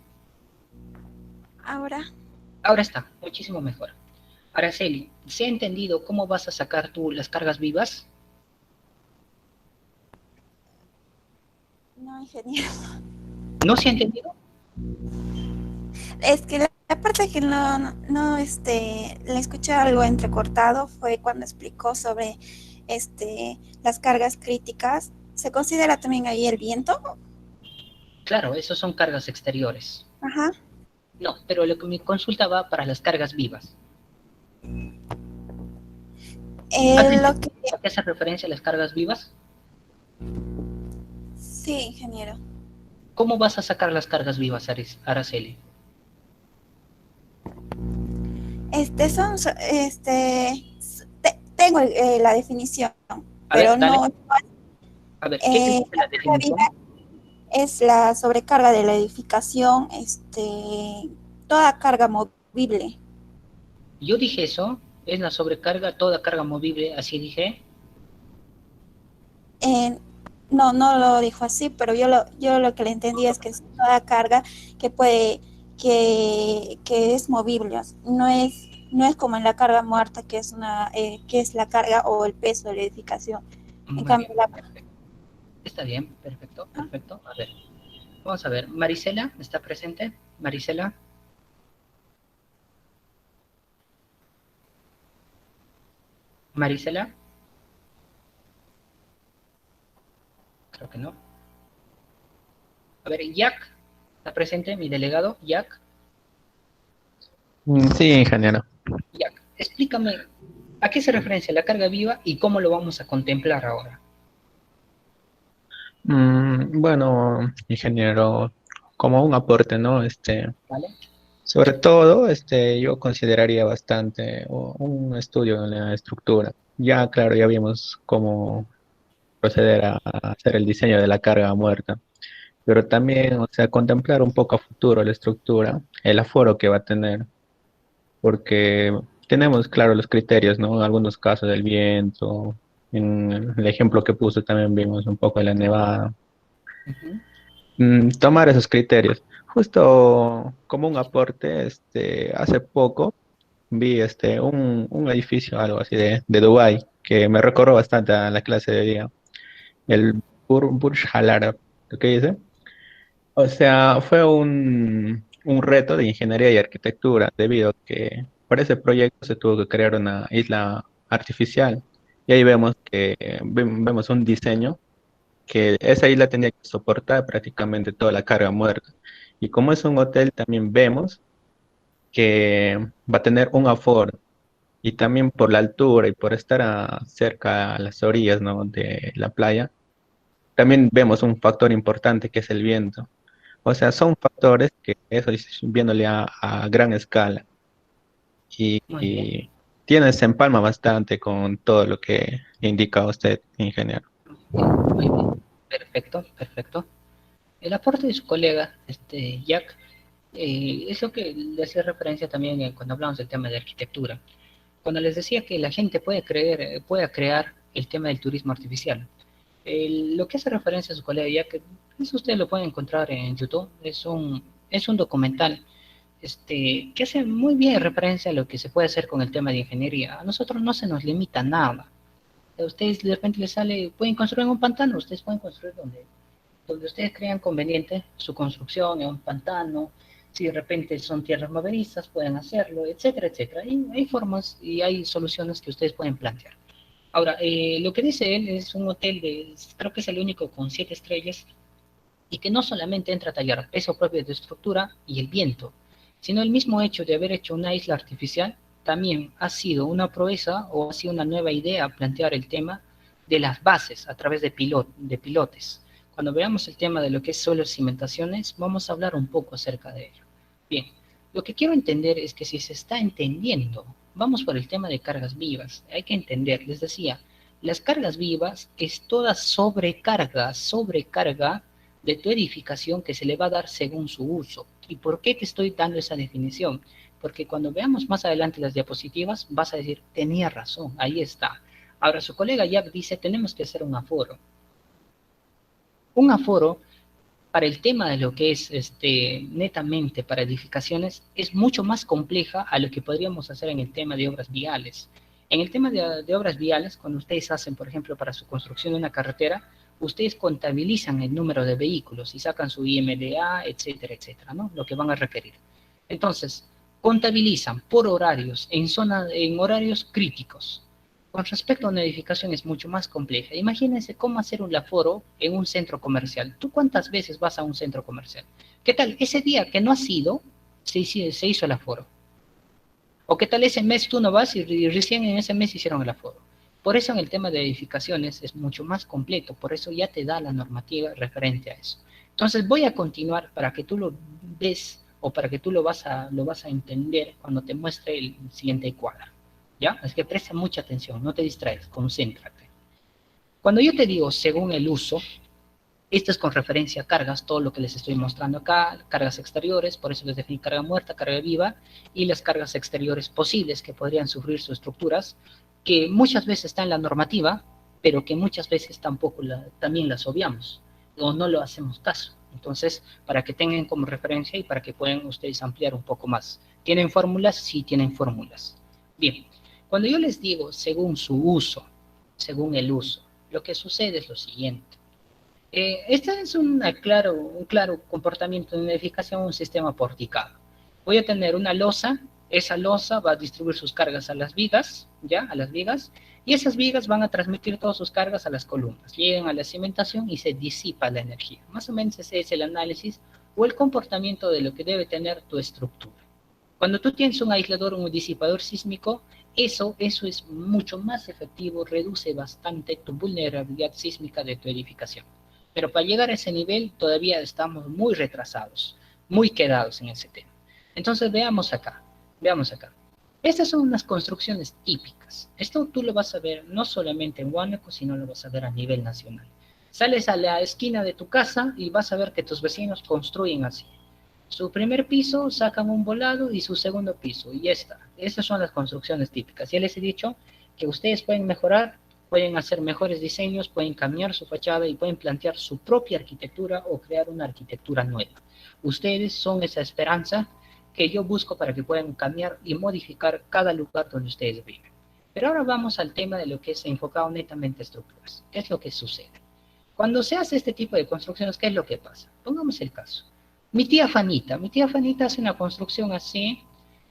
Ahora.
Ahora está, muchísimo mejor. Araceli, ¿se ha entendido cómo vas a sacar tú las cargas vivas?
No, ingeniero.
¿No se ha entendido?
Es que la parte que le escuché algo entrecortado fue cuando explicó sobre las cargas críticas, ¿se considera también ahí el viento?
Claro, esos son cargas exteriores.
Ajá.
No, pero lo que mi consulta va para las cargas vivas. ¿A qué hace referencia las cargas vivas?
Sí, ingeniero.
¿Cómo vas a sacar las cargas vivas, Araceli?
Tengo la definición, pero no.
A ver, ¿qué dice la definición?
Es la sobrecarga de la edificación, toda carga movible.
Yo dije eso, es la sobrecarga, toda carga movible, así dije.
No lo dijo así, pero yo lo que le entendí es que es toda carga que es movible. No es como en la carga muerta, que es la carga o el peso de la edificación. En cambio,
Está bien, perfecto. A ver, vamos a ver. Marisela, ¿está presente? Marisela. Marisela. Creo que no. A ver, Jack, ¿está presente? Mi delegado, Jack.
Sí, ingeniero.
Jack, explícame, ¿a qué se referencia la carga viva y cómo lo vamos a contemplar ahora?
Bueno, ingeniero, como un aporte, ¿no?
¿Vale?
Sobre todo, yo consideraría bastante un estudio en la estructura. Ya, claro, ya vimos cómo proceder a hacer el diseño de la carga muerta, pero también, o sea, contemplar un poco a futuro la estructura, el aforo que va a tener, porque tenemos, claro, los criterios, ¿no? En algunos casos del viento, en el ejemplo que puse también vimos un poco de la nevada. Tomar esos criterios. Justo como un aporte, hace poco vi un edificio, algo así de Dubái, que me recordó bastante a la clase de día, el Burj Al Arab, ¿lo que dice? O sea, fue un reto de ingeniería y arquitectura, debido a que para ese proyecto se tuvo que crear una isla artificial. Y ahí vemos que vemos un diseño que esa isla tenía que soportar prácticamente toda la carga muerta. Y como es un hotel, también vemos que va a tener un aforo. Y también por la altura y por estar cerca a las orillas, ¿no? de la playa, también vemos un factor importante que es el viento. O sea, son factores que eso es viéndole a gran escala.
Muy bien.
Y se empalma bastante con todo lo que indica usted, ingeniero.
Muy bien. Perfecto. El aporte de su colega, Jack, es lo que le hacía referencia también cuando hablamos del tema de arquitectura. Cuando les decía que la gente puede crear el tema del turismo artificial. Lo que hace referencia a su colega Jack, eso usted lo puede encontrar en YouTube, es un documental que hace muy bien referencia a lo que se puede hacer con el tema de ingeniería. A nosotros no se nos limita nada. A ustedes de repente les sale, pueden construir en un pantano, ustedes pueden construir donde ustedes crean conveniente su construcción en un pantano. Si de repente son tierras movedizas, pueden hacerlo, etcétera, etcétera. Y hay formas y hay soluciones que ustedes pueden plantear. Ahora, lo que dice él es un hotel creo que es el único con 7 estrellas, y que no solamente entra a tallar peso propio de estructura y el viento, sino el mismo hecho de haber hecho una isla artificial también ha sido una proeza o ha sido una nueva idea plantear el tema de las bases a través de pilotes. Cuando veamos el tema de lo que es suelos y cimentaciones, vamos a hablar un poco acerca de ello. Bien, lo que quiero entender es que si se está entendiendo, vamos por el tema de cargas vivas. Hay que entender, les decía, las cargas vivas es toda sobrecarga de tu edificación que se le va a dar según su uso. ¿Y por qué te estoy dando esa definición? Porque cuando veamos más adelante las diapositivas, vas a decir, tenía razón, ahí está. Ahora, su colega Jack dice, tenemos que hacer un aforo. Un aforo, para el tema de lo que es netamente para edificaciones, es mucho más compleja a lo que podríamos hacer en el tema de obras viales. En el tema de obras viales, cuando ustedes hacen, por ejemplo, para su construcción de una carretera, ustedes contabilizan el número de vehículos y sacan su IMDA, etcétera, etcétera, ¿no? Lo que van a requerir. Entonces, contabilizan por horarios, en horarios críticos. Con respecto a una edificación es mucho más compleja. Imagínense cómo hacer un aforo en un centro comercial. ¿Tú cuántas veces vas a un centro comercial? ¿Qué tal? Ese día que no has ido, se hizo el aforo. ¿O qué tal ese mes tú no vas y recién en ese mes hicieron el aforo? Por eso en el tema de edificaciones es mucho más completo, por eso ya te da la normativa referente a eso. Entonces voy a continuar para que tú lo ves o para que tú lo vas a entender cuando te muestre el siguiente cuadro. ¿Ya? Así que presta mucha atención, no te distraes, concéntrate. Cuando yo te digo según el uso, esto es con referencia a cargas, todo lo que les estoy mostrando acá, cargas exteriores, por eso les definí carga muerta, carga viva, y las cargas exteriores posibles que podrían sufrir sus estructuras, que muchas veces está en la normativa, pero que muchas veces tampoco también las obviamos, o no lo hacemos caso. Entonces, para que tengan como referencia y para que puedan ustedes ampliar un poco más. ¿Tienen fórmulas? Sí, tienen fórmulas. Bien, cuando yo les digo según su uso, según el uso, lo que sucede es lo siguiente. Este es un claro comportamiento de una edificación, un sistema porticado. Voy a tener una losa, esa losa va a distribuir sus cargas a las vigas, ¿ya? A las vigas, y esas vigas van a transmitir todas sus cargas a las columnas. Llegan a la cimentación y se disipa la energía. Más o menos ese es el análisis o el comportamiento de lo que debe tener tu estructura. Cuando tú tienes un aislador o un disipador sísmico, eso es mucho más efectivo, reduce bastante tu vulnerabilidad sísmica de tu edificación. Pero para llegar a ese nivel todavía estamos muy retrasados, muy quedados en ese tema. Entonces veamos acá. Estas son unas construcciones típicas. Esto tú lo vas a ver no solamente en Huánuco, sino lo vas a ver a nivel nacional. Sales a la esquina de tu casa y vas a ver que tus vecinos construyen así. Su primer piso sacan un volado y su segundo piso, y ya está. Esas son las construcciones típicas. Ya les he dicho que ustedes pueden mejorar, pueden hacer mejores diseños, pueden cambiar su fachada y pueden plantear su propia arquitectura o crear una arquitectura nueva. Ustedes son esa esperanza que yo busco para que puedan cambiar y modificar cada lugar donde ustedes viven. Pero ahora vamos al tema de lo que es enfocado netamente a estructuras. ¿Qué es lo que sucede? Cuando se hace este tipo de construcciones, ¿qué es lo que pasa? Pongamos el caso. Mi tía Fanita hace una construcción así,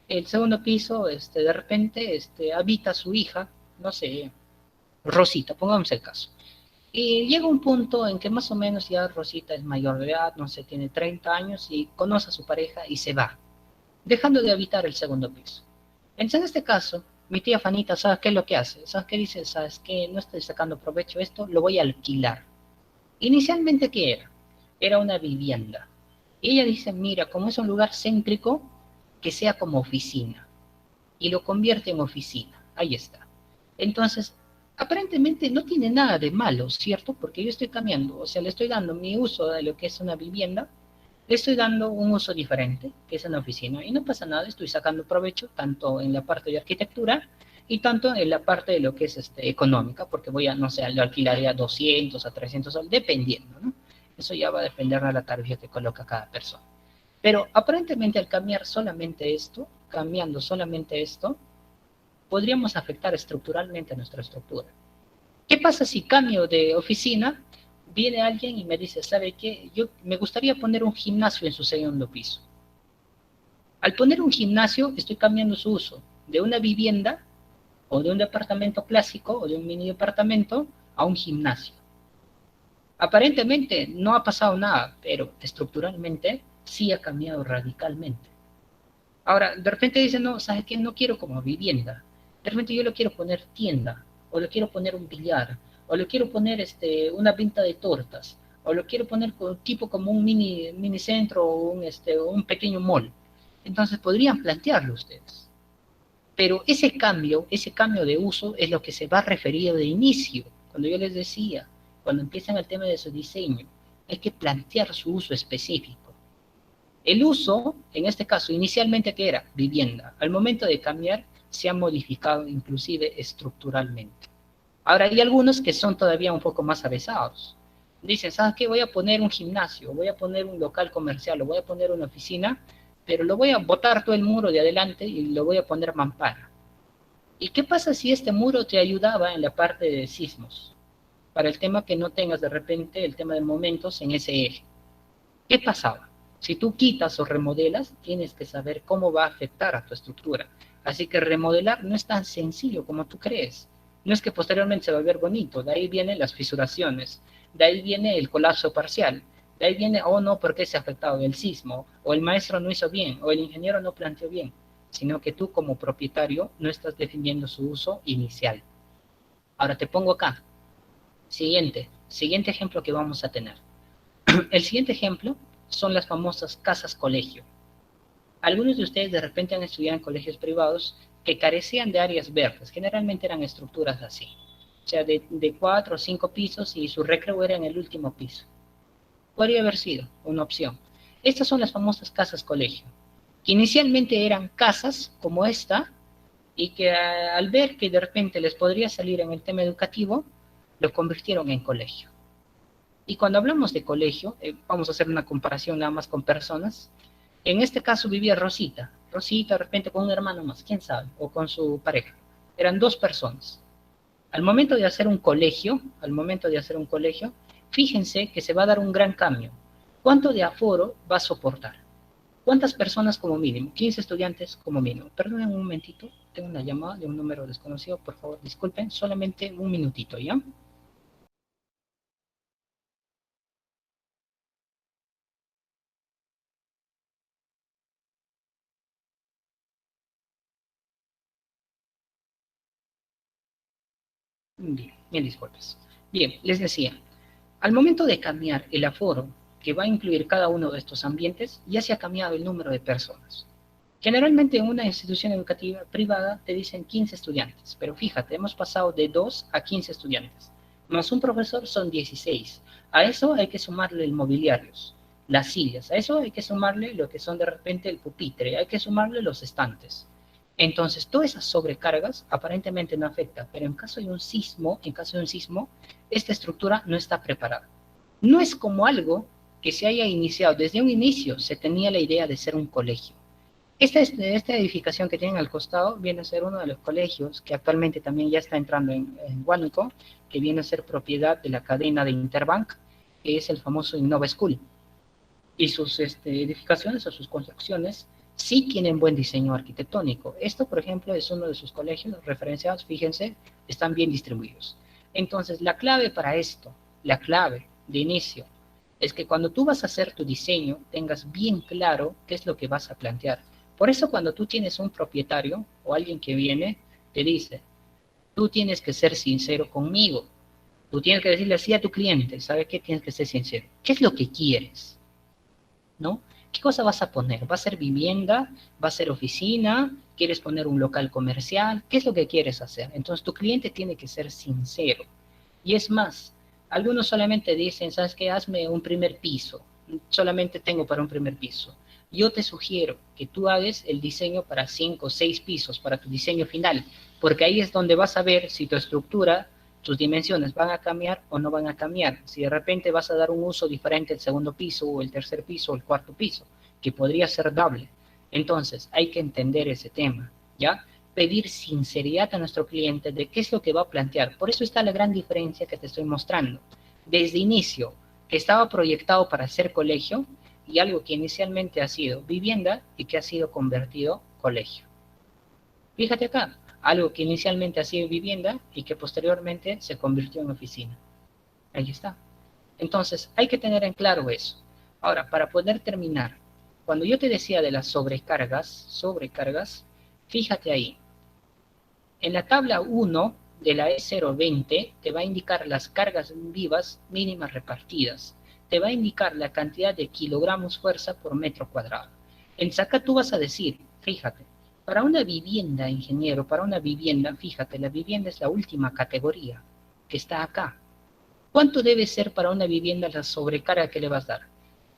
el segundo piso, de repente, habita a su hija, no sé, Rosita, pongamos el caso. Y llega un punto en que más o menos ya Rosita es mayor de edad, no sé, tiene 30 años y conoce a su pareja y se va, dejando de habitar el segundo piso. Entonces, en este caso, mi tía Fanita, ¿sabes qué es lo que hace? ¿Sabes qué dice? ¿Sabes qué? No estoy sacando provecho de esto, lo voy a alquilar. Inicialmente, ¿qué era? Era una vivienda. Y ella dice, mira, como es un lugar céntrico, que sea como oficina. Y lo convierte en oficina. Ahí está. Entonces, aparentemente no tiene nada de malo, ¿cierto? Porque yo estoy cambiando, o sea, le estoy dando mi uso de lo que es una vivienda, le estoy dando un uso diferente, que es una oficina. Y no pasa nada, estoy sacando provecho tanto en la parte de arquitectura y tanto en la parte de lo que es económica, porque voy a, no sé, lo alquilaría a 200 a 300 soles, dependiendo, ¿no? Eso ya va a depender de la tarifa que coloca cada persona. Pero aparentemente al cambiando solamente esto, podríamos afectar estructuralmente a nuestra estructura. ¿Qué pasa si cambio de oficina? Viene alguien y me dice, ¿sabe qué? Me gustaría poner un gimnasio en su segundo piso. Al poner un gimnasio, estoy cambiando su uso de una vivienda o de un departamento clásico o de un mini departamento a un gimnasio. Aparentemente no ha pasado nada, pero estructuralmente sí ha cambiado radicalmente. Ahora, de repente dicen, no, ¿sabes qué? No quiero como vivienda. De repente yo le quiero poner tienda, o le quiero poner un billar, o le quiero poner una venta de tortas, o lo quiero poner tipo como un mini centro o un pequeño mall. Entonces podrían plantearlo ustedes. Pero ese cambio de uso es lo que se va a referir de inicio, cuando yo les decía, cuando empiezan el tema de su diseño, hay que plantear su uso específico. El uso, en este caso, inicialmente, ¿qué era? Vivienda. Al momento de cambiar, se ha modificado inclusive estructuralmente. Ahora, hay algunos que son todavía un poco más avesados. Dicen, ¿sabes qué? Voy a poner un gimnasio, voy a poner un local comercial, o voy a poner una oficina, pero lo voy a botar todo el muro de adelante y lo voy a poner mampara. ¿Y qué pasa si este muro te ayudaba en la parte de sismos? Para el tema que no tengas de repente el tema de momentos en ese eje. ¿Qué pasaba? Si tú quitas o remodelas, tienes que saber cómo va a afectar a tu estructura. Así que remodelar no es tan sencillo como tú crees. No es que posteriormente se va a ver bonito, de ahí vienen las fisuraciones, de ahí viene el colapso parcial, de ahí viene, oh no, ¿por qué se ha afectado? El sismo, o el maestro no hizo bien, o el ingeniero no planteó bien, sino que tú como propietario no estás definiendo su uso inicial. Ahora te pongo acá, siguiente ejemplo que vamos a tener. El siguiente ejemplo son las famosas casas colegio. Algunos de ustedes de repente han estudiado en colegios privados que carecían de áreas verdes, generalmente eran estructuras así, o sea, de 4 o 5 pisos y su recreo era en el último piso. Podría haber sido una opción. Estas son las famosas casas colegio, que inicialmente eran casas como esta, y que al ver que de repente les podría salir en el tema educativo, lo convirtieron en colegio. Y cuando hablamos de colegio, vamos a hacer una comparación nada más con personas. En este caso vivía Rosita de repente con un hermano más, quién sabe, o con su pareja. Eran 2 personas. Al momento de hacer un colegio, fíjense que se va a dar un gran cambio. ¿Cuánto de aforo va a soportar? ¿Cuántas personas como mínimo? 15 estudiantes como mínimo. Perdonen un momentito, tengo una llamada de un número desconocido, por favor, disculpen, solamente un minutito, ¿ya? Bien, disculpas. Bien, les decía, al momento de cambiar el aforo que va a incluir cada uno de estos ambientes, ya se ha cambiado el número de personas. Generalmente en una institución educativa privada te dicen 15 estudiantes, pero fíjate, hemos pasado de 2 a 15 estudiantes, más un profesor son 16. A eso hay que sumarle el mobiliarios, las sillas, a eso hay que sumarle lo que son de repente el pupitre, hay que sumarle los estantes. Entonces, todas esas sobrecargas aparentemente no afectan, pero en caso de un sismo, esta estructura no está preparada. No es como algo que se haya iniciado, desde un inicio se tenía la idea de ser un colegio. Esta edificación que tienen al costado viene a ser uno de los colegios que actualmente también ya está entrando en Huánuco, que viene a ser propiedad de la cadena de Interbank, que es el famoso Innova School. Y sus edificaciones o sus construcciones sí tienen buen diseño arquitectónico. Esto, por ejemplo, es uno de sus colegios referenciados, fíjense, están bien distribuidos. Entonces, la clave para esto, la clave de inicio, es que cuando tú vas a hacer tu diseño, tengas bien claro qué es lo que vas a plantear. Por eso cuando tú tienes un propietario o alguien que viene, te dice, tú tienes que ser sincero conmigo. Tú tienes que decirle así a tu cliente, ¿sabes qué? Tienes que ser sincero. ¿Qué es lo que quieres? ¿No? ¿Qué cosa vas a poner? ¿Va a ser vivienda? ¿Va a ser oficina? ¿Quieres poner un local comercial? ¿Qué es lo que quieres hacer? Entonces tu cliente tiene que ser sincero. Y es más, algunos solamente dicen, ¿sabes qué? Hazme un primer piso. Solamente tengo para un primer piso. Yo te sugiero que tú hagas el diseño para 5 o 6 pisos, para tu diseño final, porque ahí es donde vas a ver si tu estructura, tus dimensiones van a cambiar o no van a cambiar. Si de repente vas a dar un uso diferente al segundo piso o el tercer piso o el cuarto piso, que podría ser doble. Entonces, hay que entender ese tema, ¿ya? Pedir sinceridad a nuestro cliente de qué es lo que va a plantear. Por eso está la gran diferencia que te estoy mostrando. Desde inicio, que estaba proyectado para ser colegio, y algo que inicialmente ha sido vivienda y que ha sido convertido colegio. Fíjate acá, algo que inicialmente ha sido vivienda y que posteriormente se convirtió en oficina. Ahí está. Entonces, hay que tener en claro eso. Ahora, para poder terminar, cuando yo te decía de las sobrecargas, fíjate ahí. En la tabla 1 de la E020 te va a indicar las cargas vivas mínimas repartidas. Te va a indicar la cantidad de kilogramos fuerza por metro cuadrado. En acá tú vas a decir, fíjate, para una vivienda, ingeniero, para una vivienda, fíjate, la vivienda es la última categoría que está acá. ¿Cuánto debe ser para una vivienda la sobrecarga que le vas a dar?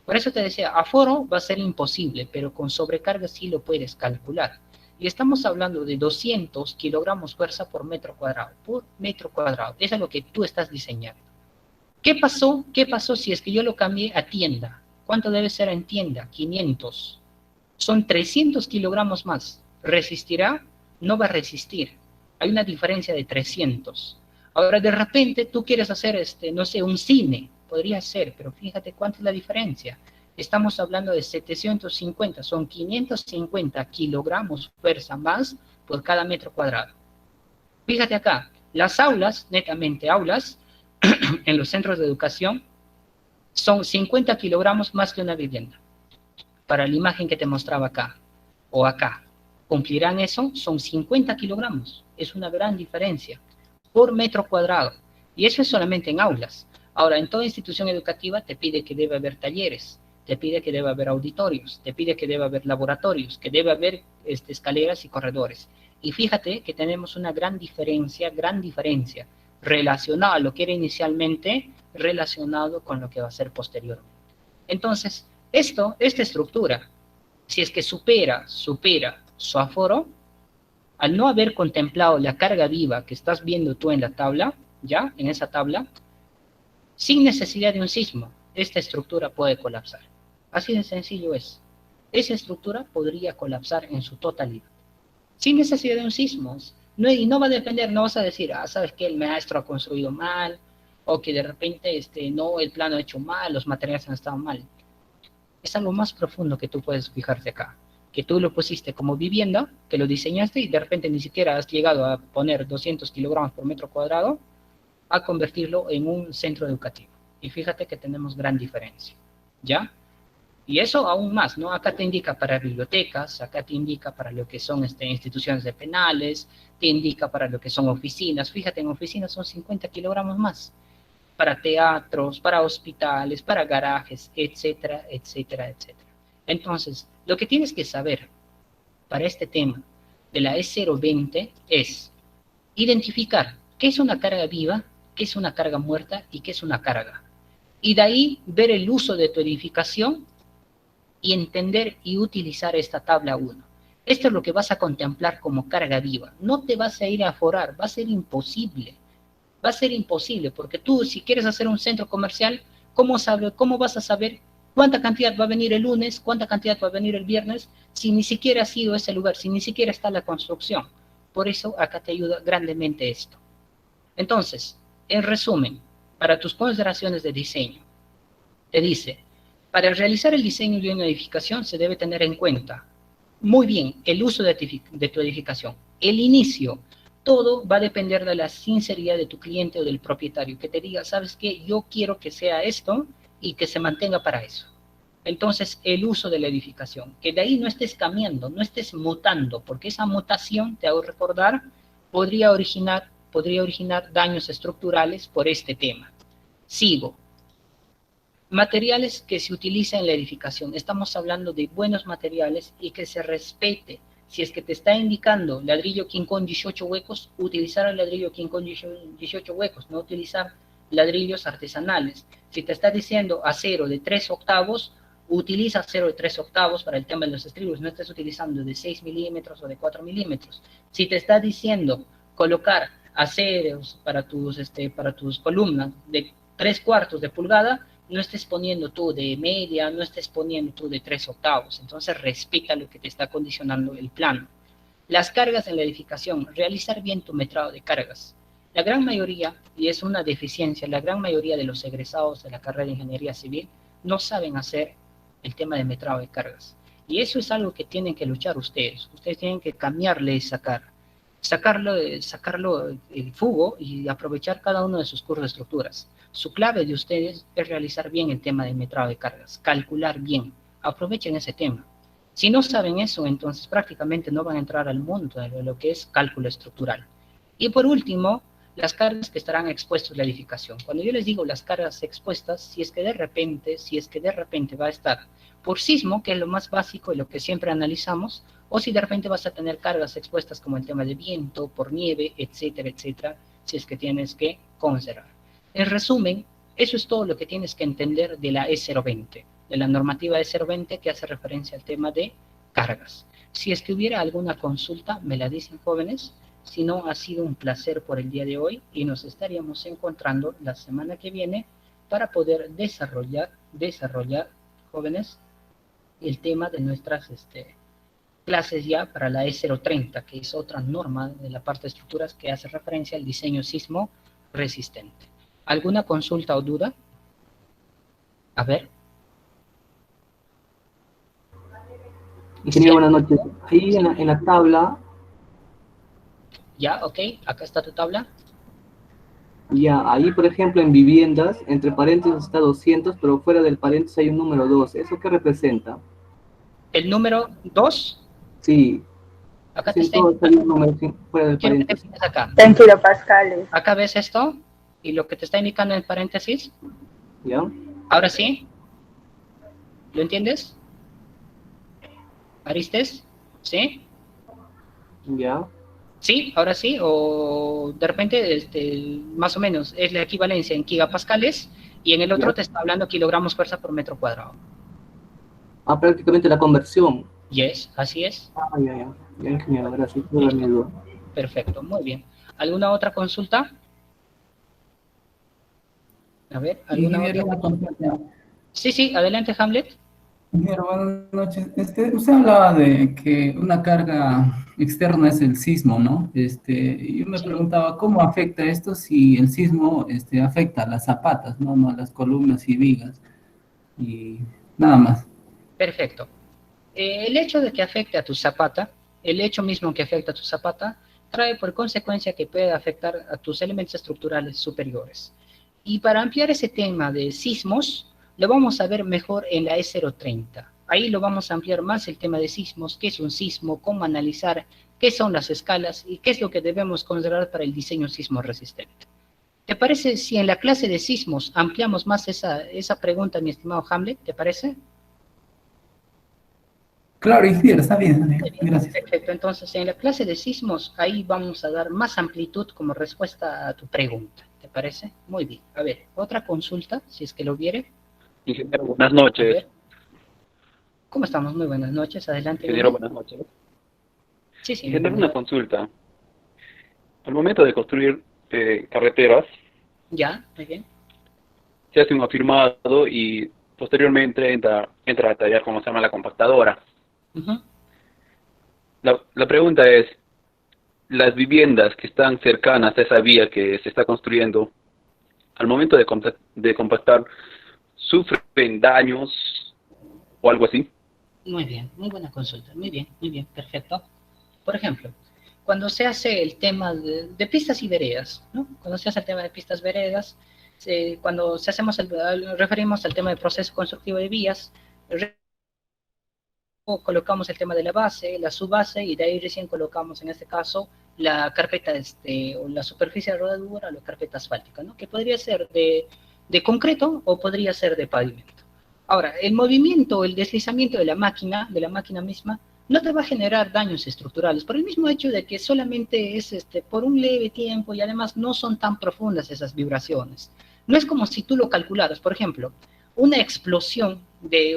Por eso te decía, aforo va a ser imposible, pero con sobrecarga sí lo puedes calcular. Y estamos hablando de 200 kilogramos fuerza por metro cuadrado. Eso es lo que tú estás diseñando. ¿Qué pasó si es que yo lo cambié a tienda? ¿Cuánto debe ser en tienda? 500. Son 300 kilogramos más. ¿Resistirá? No va a resistir. Hay una diferencia de 300. Ahora, de repente, tú quieres hacer, no sé, un cine. Podría ser, pero fíjate cuánta es la diferencia. Estamos hablando de 750. Son 550 kilogramos fuerza más por cada metro cuadrado. Fíjate acá. Las aulas, netamente aulas, en los centros de educación, son 50 kilogramos más que una vivienda. Para la imagen que te mostraba acá, o acá, ¿cumplirán eso? Son 50 kilogramos. Es una gran diferencia por metro cuadrado. Y eso es solamente en aulas. Ahora, en toda institución educativa te pide que debe haber talleres, te pide que debe haber auditorios, te pide que debe haber laboratorios, que debe haber escaleras y corredores. Y fíjate que tenemos una gran diferencia relacionada a lo que era inicialmente, relacionado con lo que va a ser posteriormente. Entonces, esta estructura, si es que supera su aforo, al no haber contemplado la carga viva que estás viendo tú en la tabla, ya, en esa tabla, sin necesidad de un sismo, esta estructura puede colapsar. Así de sencillo es. Esa estructura podría colapsar en su totalidad. Sin necesidad de un sismo. Y no va a depender, no vas a decir, sabes que el maestro ha construido mal, o que de repente no, el plano ha hecho mal, los materiales han estado mal. Es algo más profundo que tú puedes fijarte acá. Que tú lo pusiste como vivienda, que lo diseñaste y de repente ni siquiera has llegado a poner 200 kilogramos por metro cuadrado, a convertirlo en un centro educativo. Y fíjate que tenemos gran diferencia, ¿ya? Y eso aún más, ¿no? Acá te indica para bibliotecas, acá te indica para lo que son instituciones de penales, te indica para lo que son oficinas. Fíjate, en oficinas son 50 kilogramos más. Para teatros, para hospitales, para garajes, etcétera, etcétera, etcétera. Entonces, lo que tienes que saber para este tema de la E020 es identificar qué es una carga viva, qué es una carga muerta y qué es una carga. Y de ahí ver el uso de tu edificación y entender y utilizar esta tabla 1. Esto es lo que vas a contemplar como carga viva. No te vas a ir a aforar, va a ser imposible. Va a ser imposible, porque tú, si quieres hacer un centro comercial, ¿cómo vas a saber cuánta cantidad va a venir el lunes, cuánta cantidad va a venir el viernes, si ni siquiera ha sido ese lugar, si ni siquiera está la construcción? Por eso acá te ayuda grandemente esto. Entonces, en resumen, para tus consideraciones de diseño, te dice, para realizar el diseño de una edificación se debe tener en cuenta, muy bien, el uso de tu edificación, el inicio. Todo va a depender de la sinceridad de tu cliente o del propietario, que te diga, ¿sabes qué? Yo quiero que sea esto y que se mantenga para eso. Entonces, el uso de la edificación, que de ahí no estés cambiando, no estés mutando, porque esa mutación, te hago recordar, podría originar daños estructurales por este tema. Sigo. Materiales que se utilizan en la edificación. Estamos hablando de buenos materiales y que se respete. Si es que te está indicando ladrillo King Kong 18 huecos, utilizar el ladrillo King Kong 18 huecos, no utilizar ladrillos artesanales. Si te está diciendo acero de 3 octavos, utiliza acero de 3 octavos para el tema de los estribos, no estés utilizando de 6 milímetros o de 4 milímetros. Si te está diciendo colocar aceros para tus columnas de 3/4 de pulgada, no estés poniendo tú de media, no estés poniendo tú de 3 octavos. Entonces respeta lo que te está condicionando el plano. Las cargas en la edificación, realizar bien tu metrado de cargas. La gran mayoría, y es una deficiencia, la gran mayoría de los egresados de la carrera de Ingeniería Civil no saben hacer el tema de metrado de cargas. Y eso es algo que tienen que luchar ustedes. Ustedes tienen que cambiarle esa carga. Sacarlo el fugo y aprovechar cada uno de sus cursos de estructuras. Su clave de ustedes es realizar bien el tema de metrado de cargas, calcular bien, aprovechen ese tema. Si no saben eso, entonces prácticamente no van a entrar al mundo de lo que es cálculo estructural. Y por último, las cargas que estarán expuestas a la edificación. Cuando yo les digo las cargas expuestas, si es que de repente va a estar por sismo, que es lo más básico y lo que siempre analizamos, o si de repente vas a tener cargas expuestas como el tema de viento, por nieve, etcétera, etcétera, si es que tienes que considerar. En resumen, eso es todo lo que tienes que entender de la E020, de la normativa E020 que hace referencia al tema de cargas. Si es que hubiera alguna consulta, me la dicen, jóvenes. Si no, ha sido un placer por el día de hoy y nos estaríamos encontrando la semana que viene para poder desarrollar, jóvenes, el tema de nuestras clases ya para la E030, que es otra norma de la parte de estructuras que hace referencia al diseño sismo resistente. ¿Alguna consulta o duda? A ver.
Ingeniero, buenas noches. Ahí en la tabla.
Ya, ok, acá está tu tabla.
Ya, ahí por ejemplo en viviendas, entre paréntesis está 200, pero fuera del paréntesis hay un número 2. ¿Eso qué representa?
El número 2,
Sí,
acá te está
todo está
indicando.
un número fuera del
Quiero que te
paréntesis.
fijes acá.
Está en kilopascales.
Acá ves esto, y lo que te está indicando en paréntesis.
¿Ya?
Ahora sí. ¿Lo entiendes? ¿Aristes? ¿Sí?
Ya.
¿Sí? ¿Ahora sí? O de repente, más o menos, es la equivalencia en gigapascales, y en el otro
Ya.
te está hablando kilogramos fuerza por metro cuadrado.
Ah, prácticamente la conversión.
Yes, así es.
Ah, ya. Ya, ingeniero, gracias. No era mi duda.
Perfecto, muy bien. ¿Alguna otra consulta? A ver, ¿alguna
Ingeniero,
otra?
una consulta.
Sí, adelante, Hamlet.
Ingeniero, buenas noches. Usted hablaba de que una carga externa es el sismo, ¿no? Yo me preguntaba cómo afecta esto si el sismo afecta a las zapatas, ¿no? No a las columnas y vigas. Y nada más.
Perfecto. El hecho de que afecte a tu zapata, el hecho mismo que afecta a tu zapata, trae por consecuencia que puede afectar a tus elementos estructurales superiores. Y para ampliar ese tema de sismos, lo vamos a ver mejor en la E030. Ahí lo vamos a ampliar más el tema de sismos, qué es un sismo, cómo analizar, qué son las escalas y qué es lo que debemos considerar para el diseño sismo resistente. ¿Te parece si en la clase de sismos ampliamos más esa pregunta, mi estimado Hamlet? ¿Te parece?
Claro, ingeniero, está bien. Gracias.
Perfecto, entonces en la clase de sismos, ahí vamos a dar más amplitud como respuesta a tu pregunta. ¿Te parece? Muy bien. A ver, otra consulta, si es que lo hubiere.
Ingeniero, buenas noches.
¿Cómo estamos? Muy buenas noches. Adelante.
Ingeniero,
Yuri.
buenas noches.
Sí, sí.
Ingeniero, una consulta. Al momento de construir carreteras,
Ya, muy bien.
se hace un afirmado y posteriormente entra a tallar como se llama la compactadora.
Ujú.
La pregunta es, las viviendas que están cercanas a esa vía que se está construyendo, al momento de compactar, ¿sufren daños o algo así?
Muy bien, muy buena consulta. Muy bien, perfecto. Por ejemplo, cuando se hace el tema de pistas y veredas, ¿no? Cuando se hace el tema de pistas veredas, cuando referimos al tema del proceso constructivo de vías, colocamos el tema de la base, la subbase, y de ahí recién colocamos en este caso la carpeta o la superficie de rodadura, la carpeta asfáltica, ¿no? Que podría ser de concreto o podría ser de pavimento. Ahora, el movimiento, el deslizamiento de la máquina misma, no te va a generar daños estructurales, por el mismo hecho de que solamente es por un leve tiempo y además no son tan profundas esas vibraciones. No es como si tú lo calcularas, por ejemplo, una explosión de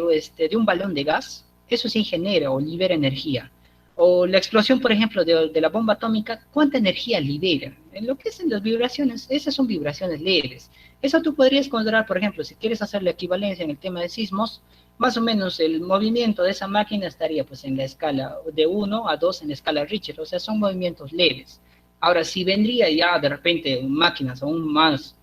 un balón de gas, eso sí genera o libera energía. O la explosión, por ejemplo, de la bomba atómica, ¿cuánta energía libera? En lo que es en las vibraciones, esas son vibraciones leves. Eso tú podrías considerar, por ejemplo, si quieres hacer la equivalencia en el tema de sismos, más o menos el movimiento de esa máquina estaría pues en la escala de 1 a 2 en la escala Richter, o sea, son movimientos leves. Ahora, si vendría ya de repente máquinas aún más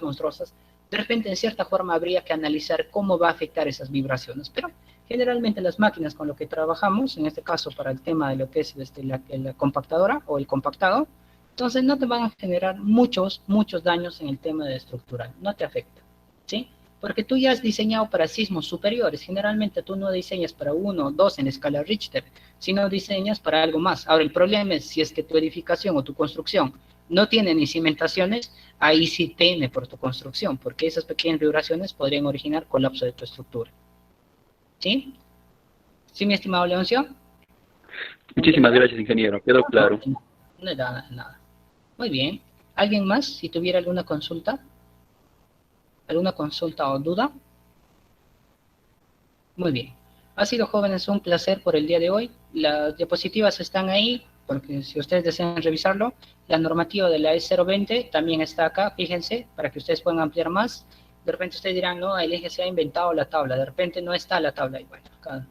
monstruosas, de repente en cierta forma habría que analizar cómo va a afectar esas vibraciones, pero generalmente las máquinas con lo que trabajamos, en este caso para el tema de lo que es la compactadora o el compactado, entonces no te van a generar muchos daños en el tema de estructural, no te afecta, ¿sí? Porque tú ya has diseñado para sismos superiores, generalmente tú no diseñas para 1 o 2 en escala Richter, sino diseñas para algo más. Ahora el problema es si es que tu edificación o tu construcción no tiene ni cimentaciones, ahí sí teme por tu construcción, porque esas pequeñas vibraciones podrían originar colapso de tu estructura. ¿Sí? ¿Sí, mi estimado Leoncio?
Muchísimas gracias, ingeniero. Quedó claro.
No da nada. Muy bien. ¿Alguien más? Si tuviera alguna consulta. ¿Alguna consulta o duda? Muy bien. Ha sido, jóvenes, un placer por el día de hoy. Las diapositivas están ahí, porque si ustedes desean revisarlo, la normativa de la E020 también está acá, fíjense, para que ustedes puedan ampliar más. De repente ustedes dirán, no, el EGC ha inventado la tabla, de repente no está la tabla. Y bueno, acá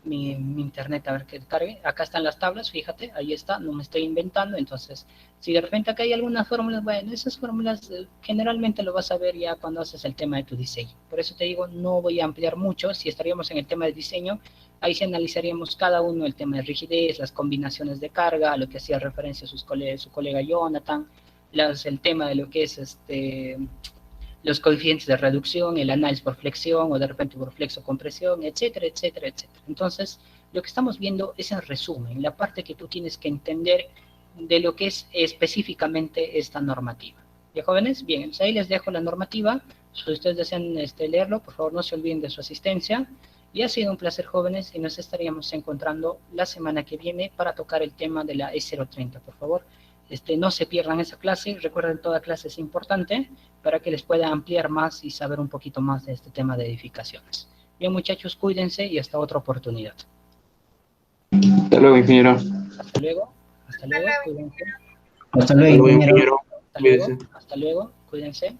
mi internet, a ver que cargue. Acá están las tablas, fíjate, ahí está, no me estoy inventando. Entonces, si de repente acá hay algunas fórmulas, bueno, esas fórmulas generalmente lo vas a ver ya cuando haces el tema de tu diseño. Por eso te digo, no voy a ampliar mucho. Si estaríamos en el tema de diseño, ahí sí analizaríamos cada uno el tema de rigidez, las combinaciones de carga, a lo que hacía referencia su colega Jonathan, el tema de lo que es los coeficientes de reducción, el análisis por flexión o de repente por flexo-compresión, etcétera, etcétera, etcétera. Entonces, lo que estamos viendo es en resumen, la parte que tú tienes que entender de lo que es específicamente esta normativa. ¿Ya, jóvenes? Bien, entonces ahí les dejo la normativa. Si ustedes desean leerlo, por favor no se olviden de su asistencia. Y ha sido un placer, jóvenes, y nos estaríamos encontrando la semana que viene para tocar el tema de la E030, por favor. No se pierdan esa clase, recuerden, toda clase es importante para que les pueda ampliar más y saber un poquito más de este tema de edificaciones. Bien, muchachos, cuídense y hasta otra oportunidad.
Hasta luego, ingeniero.
Hasta luego, cuídense.
Hasta luego, ingeniero.
Hasta luego, cuídense.